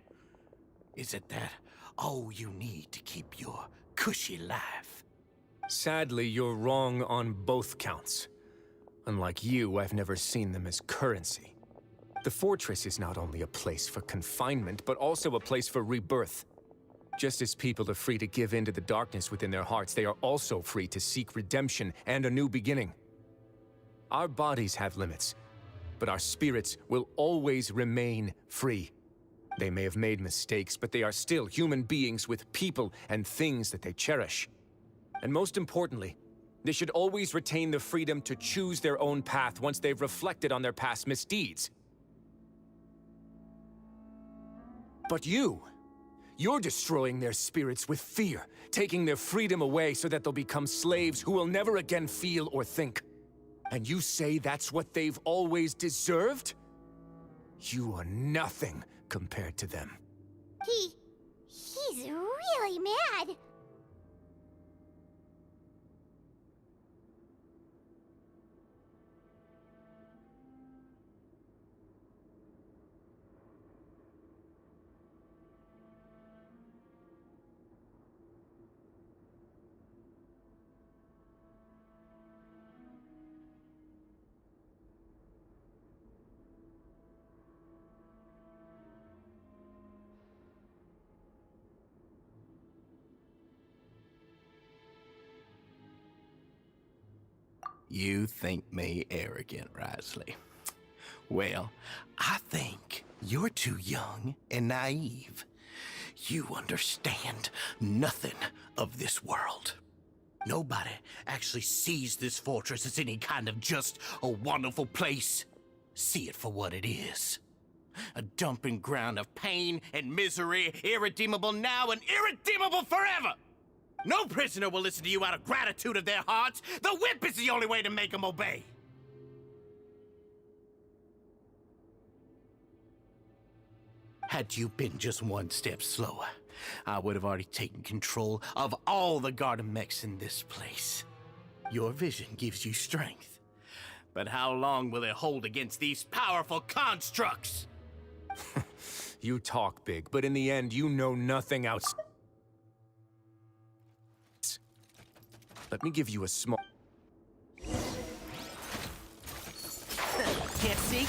Is it that all you need to keep your cushy life? Sadly, you're wrong on both counts. Unlike you, I've never seen them as currency. The fortress is not only a place for confinement, but also a place for rebirth. Just as people are free to give in to the darkness within their hearts, they are also free to seek redemption and a new beginning. Our bodies have limits, but our spirits will always remain free. They may have made mistakes, but they are still human beings with people and things that they cherish. And most importantly, they should always retain the freedom to choose their own path once they've reflected on their past misdeeds. But you're destroying their spirits with fear, taking their freedom away so that they'll become slaves who will never again feel or think. And you say that's what they've always deserved? You are nothing compared to them. He's really mad. You think me arrogant, Risley? Well, I think you're too young and naive. You understand nothing of this world. Nobody actually sees this fortress as any kind of just a wonderful place. See it for what it is. A dumping ground of pain and misery, irredeemable now and irredeemable forever! No prisoner will listen to you out of gratitude of their hearts. The whip is the only way to make them obey. Had you been just one step slower, I would have already taken control of all the garden mechs in this place. Your vision gives you strength. But how long will it hold against these powerful constructs? You talk big, but in the end, you know nothing else. Let me give you a small... Can't see?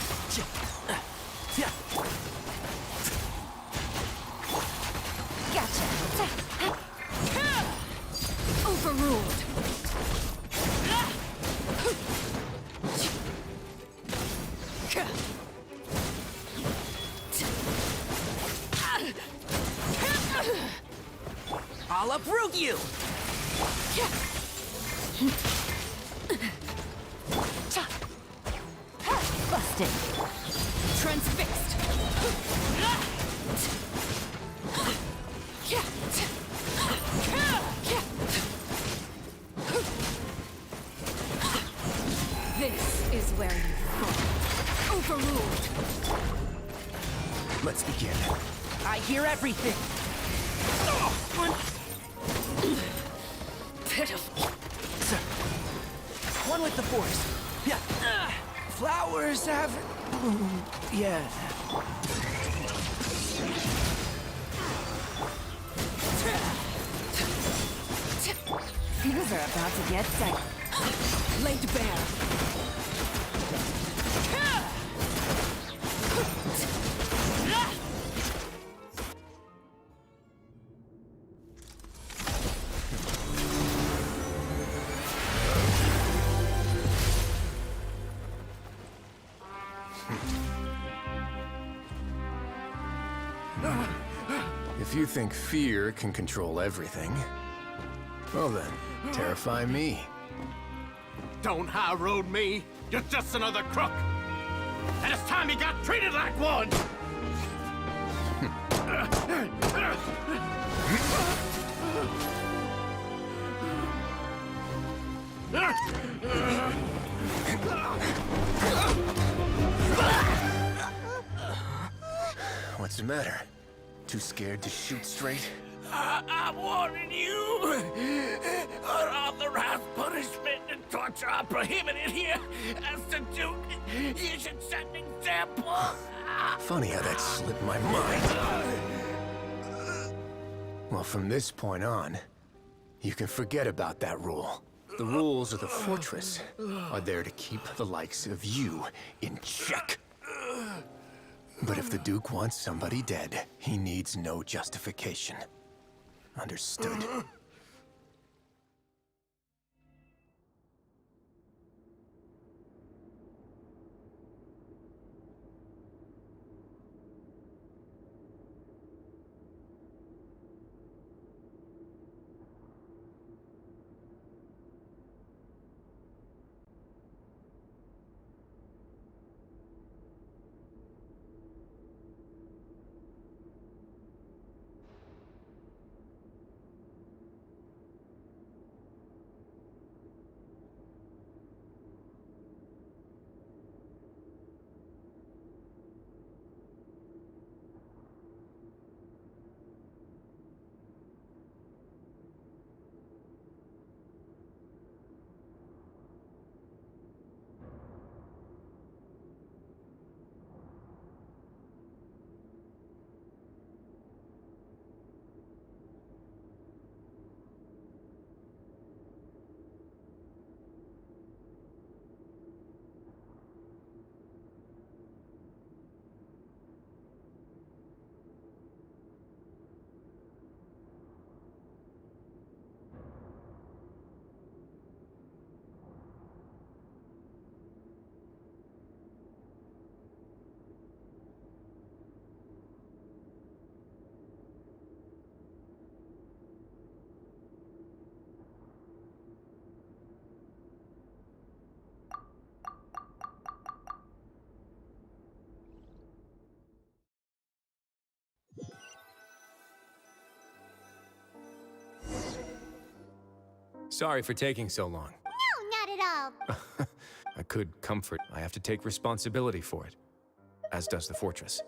Gotcha. Overruled. I'll uproot you! Busted. Transfixed. This is where you fall. Overruled. Let's begin. I hear everything. Pitiful. Sir. One with the force. Yeah. Flowers haven't bloomed yet. Things are about to get set. Laid bare. If you think fear can control everything, well then, terrify me. Don't high road me. You're just another crook. And it's time you got treated like one. What's the matter? Too scared to shoot straight? I'm warning you. Unauthorized rights are prohibited here. As the Duke, you should set an example. Funny how that slipped my mind. Well, from this point on, you can forget about that rule. The rules of the fortress are there to keep the likes of you in check. But if the Duke wants somebody dead, he needs no justification. Understood? Sorry for taking so long. No, not at all. I could comfort. I have to take responsibility for it. As does the fortress.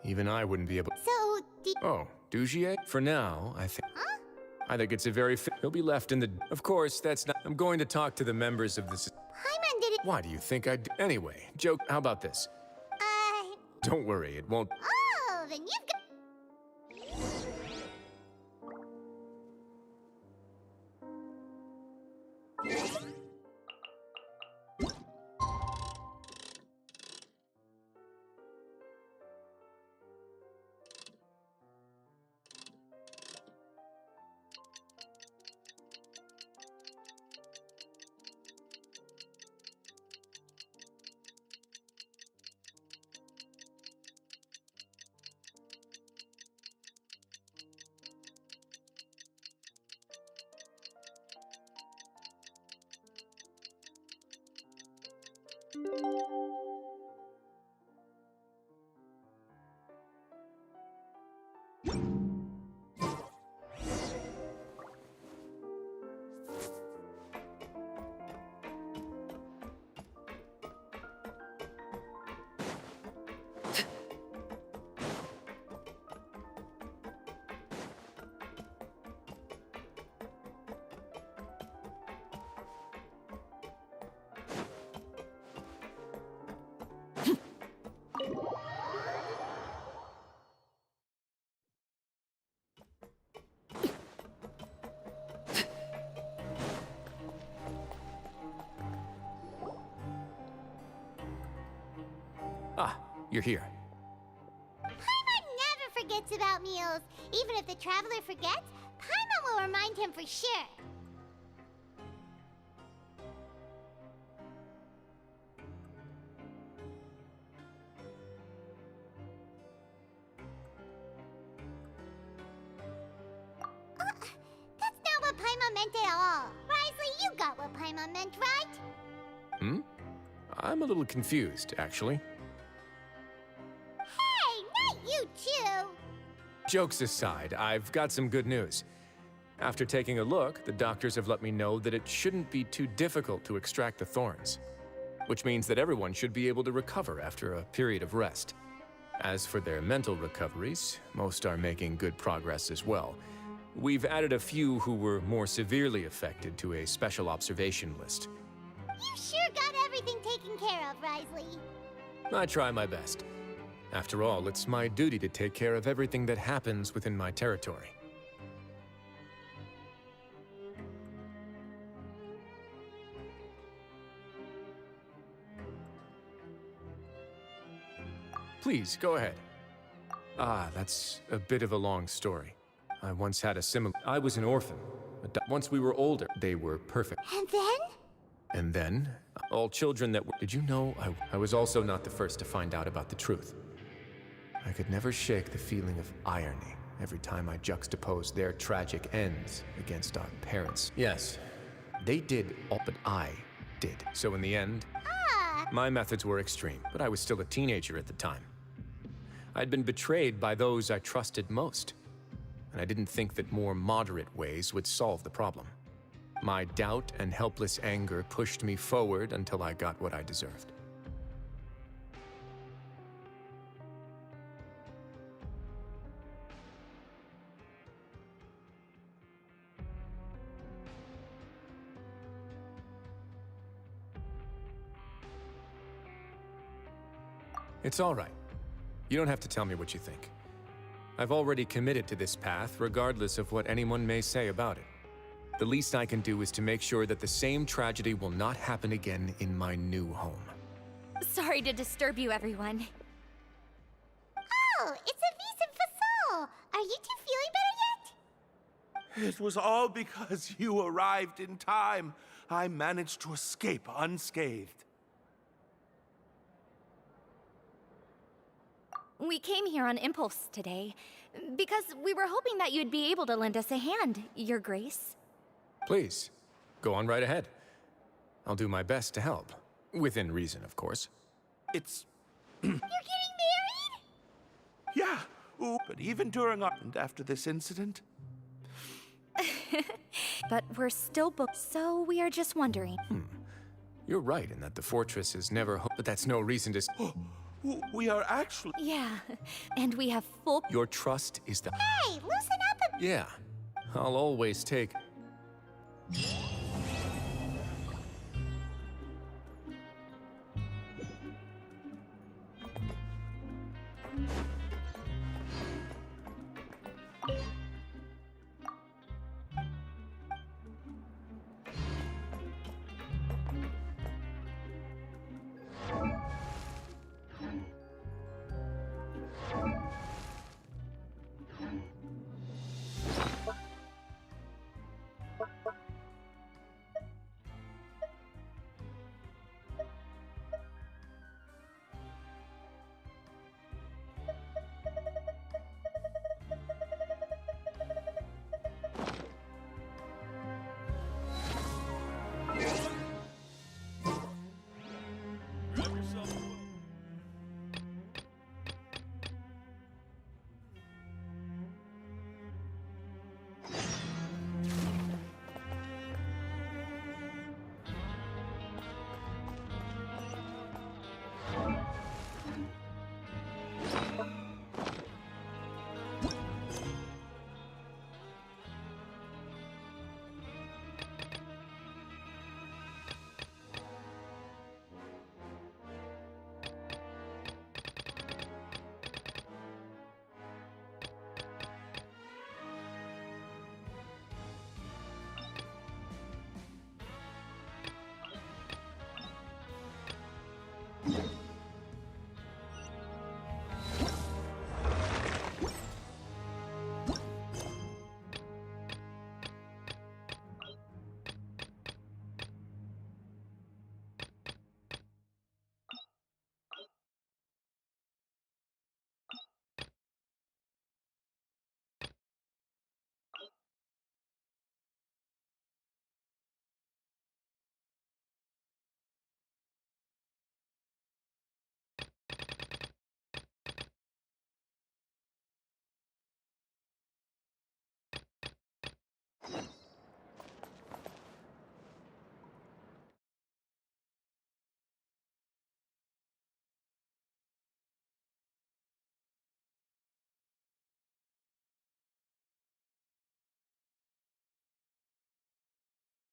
Even I wouldn't be able— So, Oh, Dugier? For now, I think— Huh? I think it's a very he'll be left in the— Of course, that's not— I'm going to talk to the members of this— Paimon did it— Why do you think I'd— Anyway, joke— How about this? Don't worry, it won't— Oh, then you've got— Ah, you're here. Paimon never forgets about meals. Even if the traveler forgets, Paimon will remind him for sure. That's not what Paimon meant at all. Risley, you got what Paimon meant, right? I'm a little confused, actually. Hey, not you too! Jokes aside, I've got some good news. After taking a look, the doctors have let me know that it shouldn't be too difficult to extract the thorns, which means that everyone should be able to recover after a period of rest. As for their mental recoveries, most are making good progress as well. We've added a few who were more severely affected to a special observation list. everything taken care of, Risley? I try my best. After all, it's my duty to take care of everything that happens within my territory. Please, go ahead. Ah, that's a bit of a long story. I once had a similar... I was an orphan. Once we were older, they were perfect. And then? And then, all children that were... Did you know I was also not the first to find out about the truth? I could never shake the feeling of irony every time I juxtaposed their tragic ends against our parents. Yes, they did all but I did. So in the end, my methods were extreme, but I was still a teenager at the time. I'd been betrayed by those I trusted most, and I didn't think that more moderate ways would solve the problem. My doubt and helpless anger pushed me forward until I got what I deserved. It's all right. You don't have to tell me what you think. I've already committed to this path, regardless of what anyone may say about it. The least I can do is to make sure that the same tragedy will not happen again in my new home. Sorry to disturb you, everyone. Oh, it's a Visum Fasol! Are you two feeling better yet? It was all because you arrived in time. I managed to escape unscathed. We came here on impulse today, because we were hoping that you'd be able to lend us a hand, Your Grace. Please, go on right ahead. I'll do my best to help. Within reason, of course. It's... You're getting married? Yeah, but even during our... and after this incident... But we're still booked, so we are just wondering. You're right in that the fortress is never but that's no reason to... We are actually... Yeah, and we have full... Your trust is the... Hey, loosen up a... Yeah, I'll always take...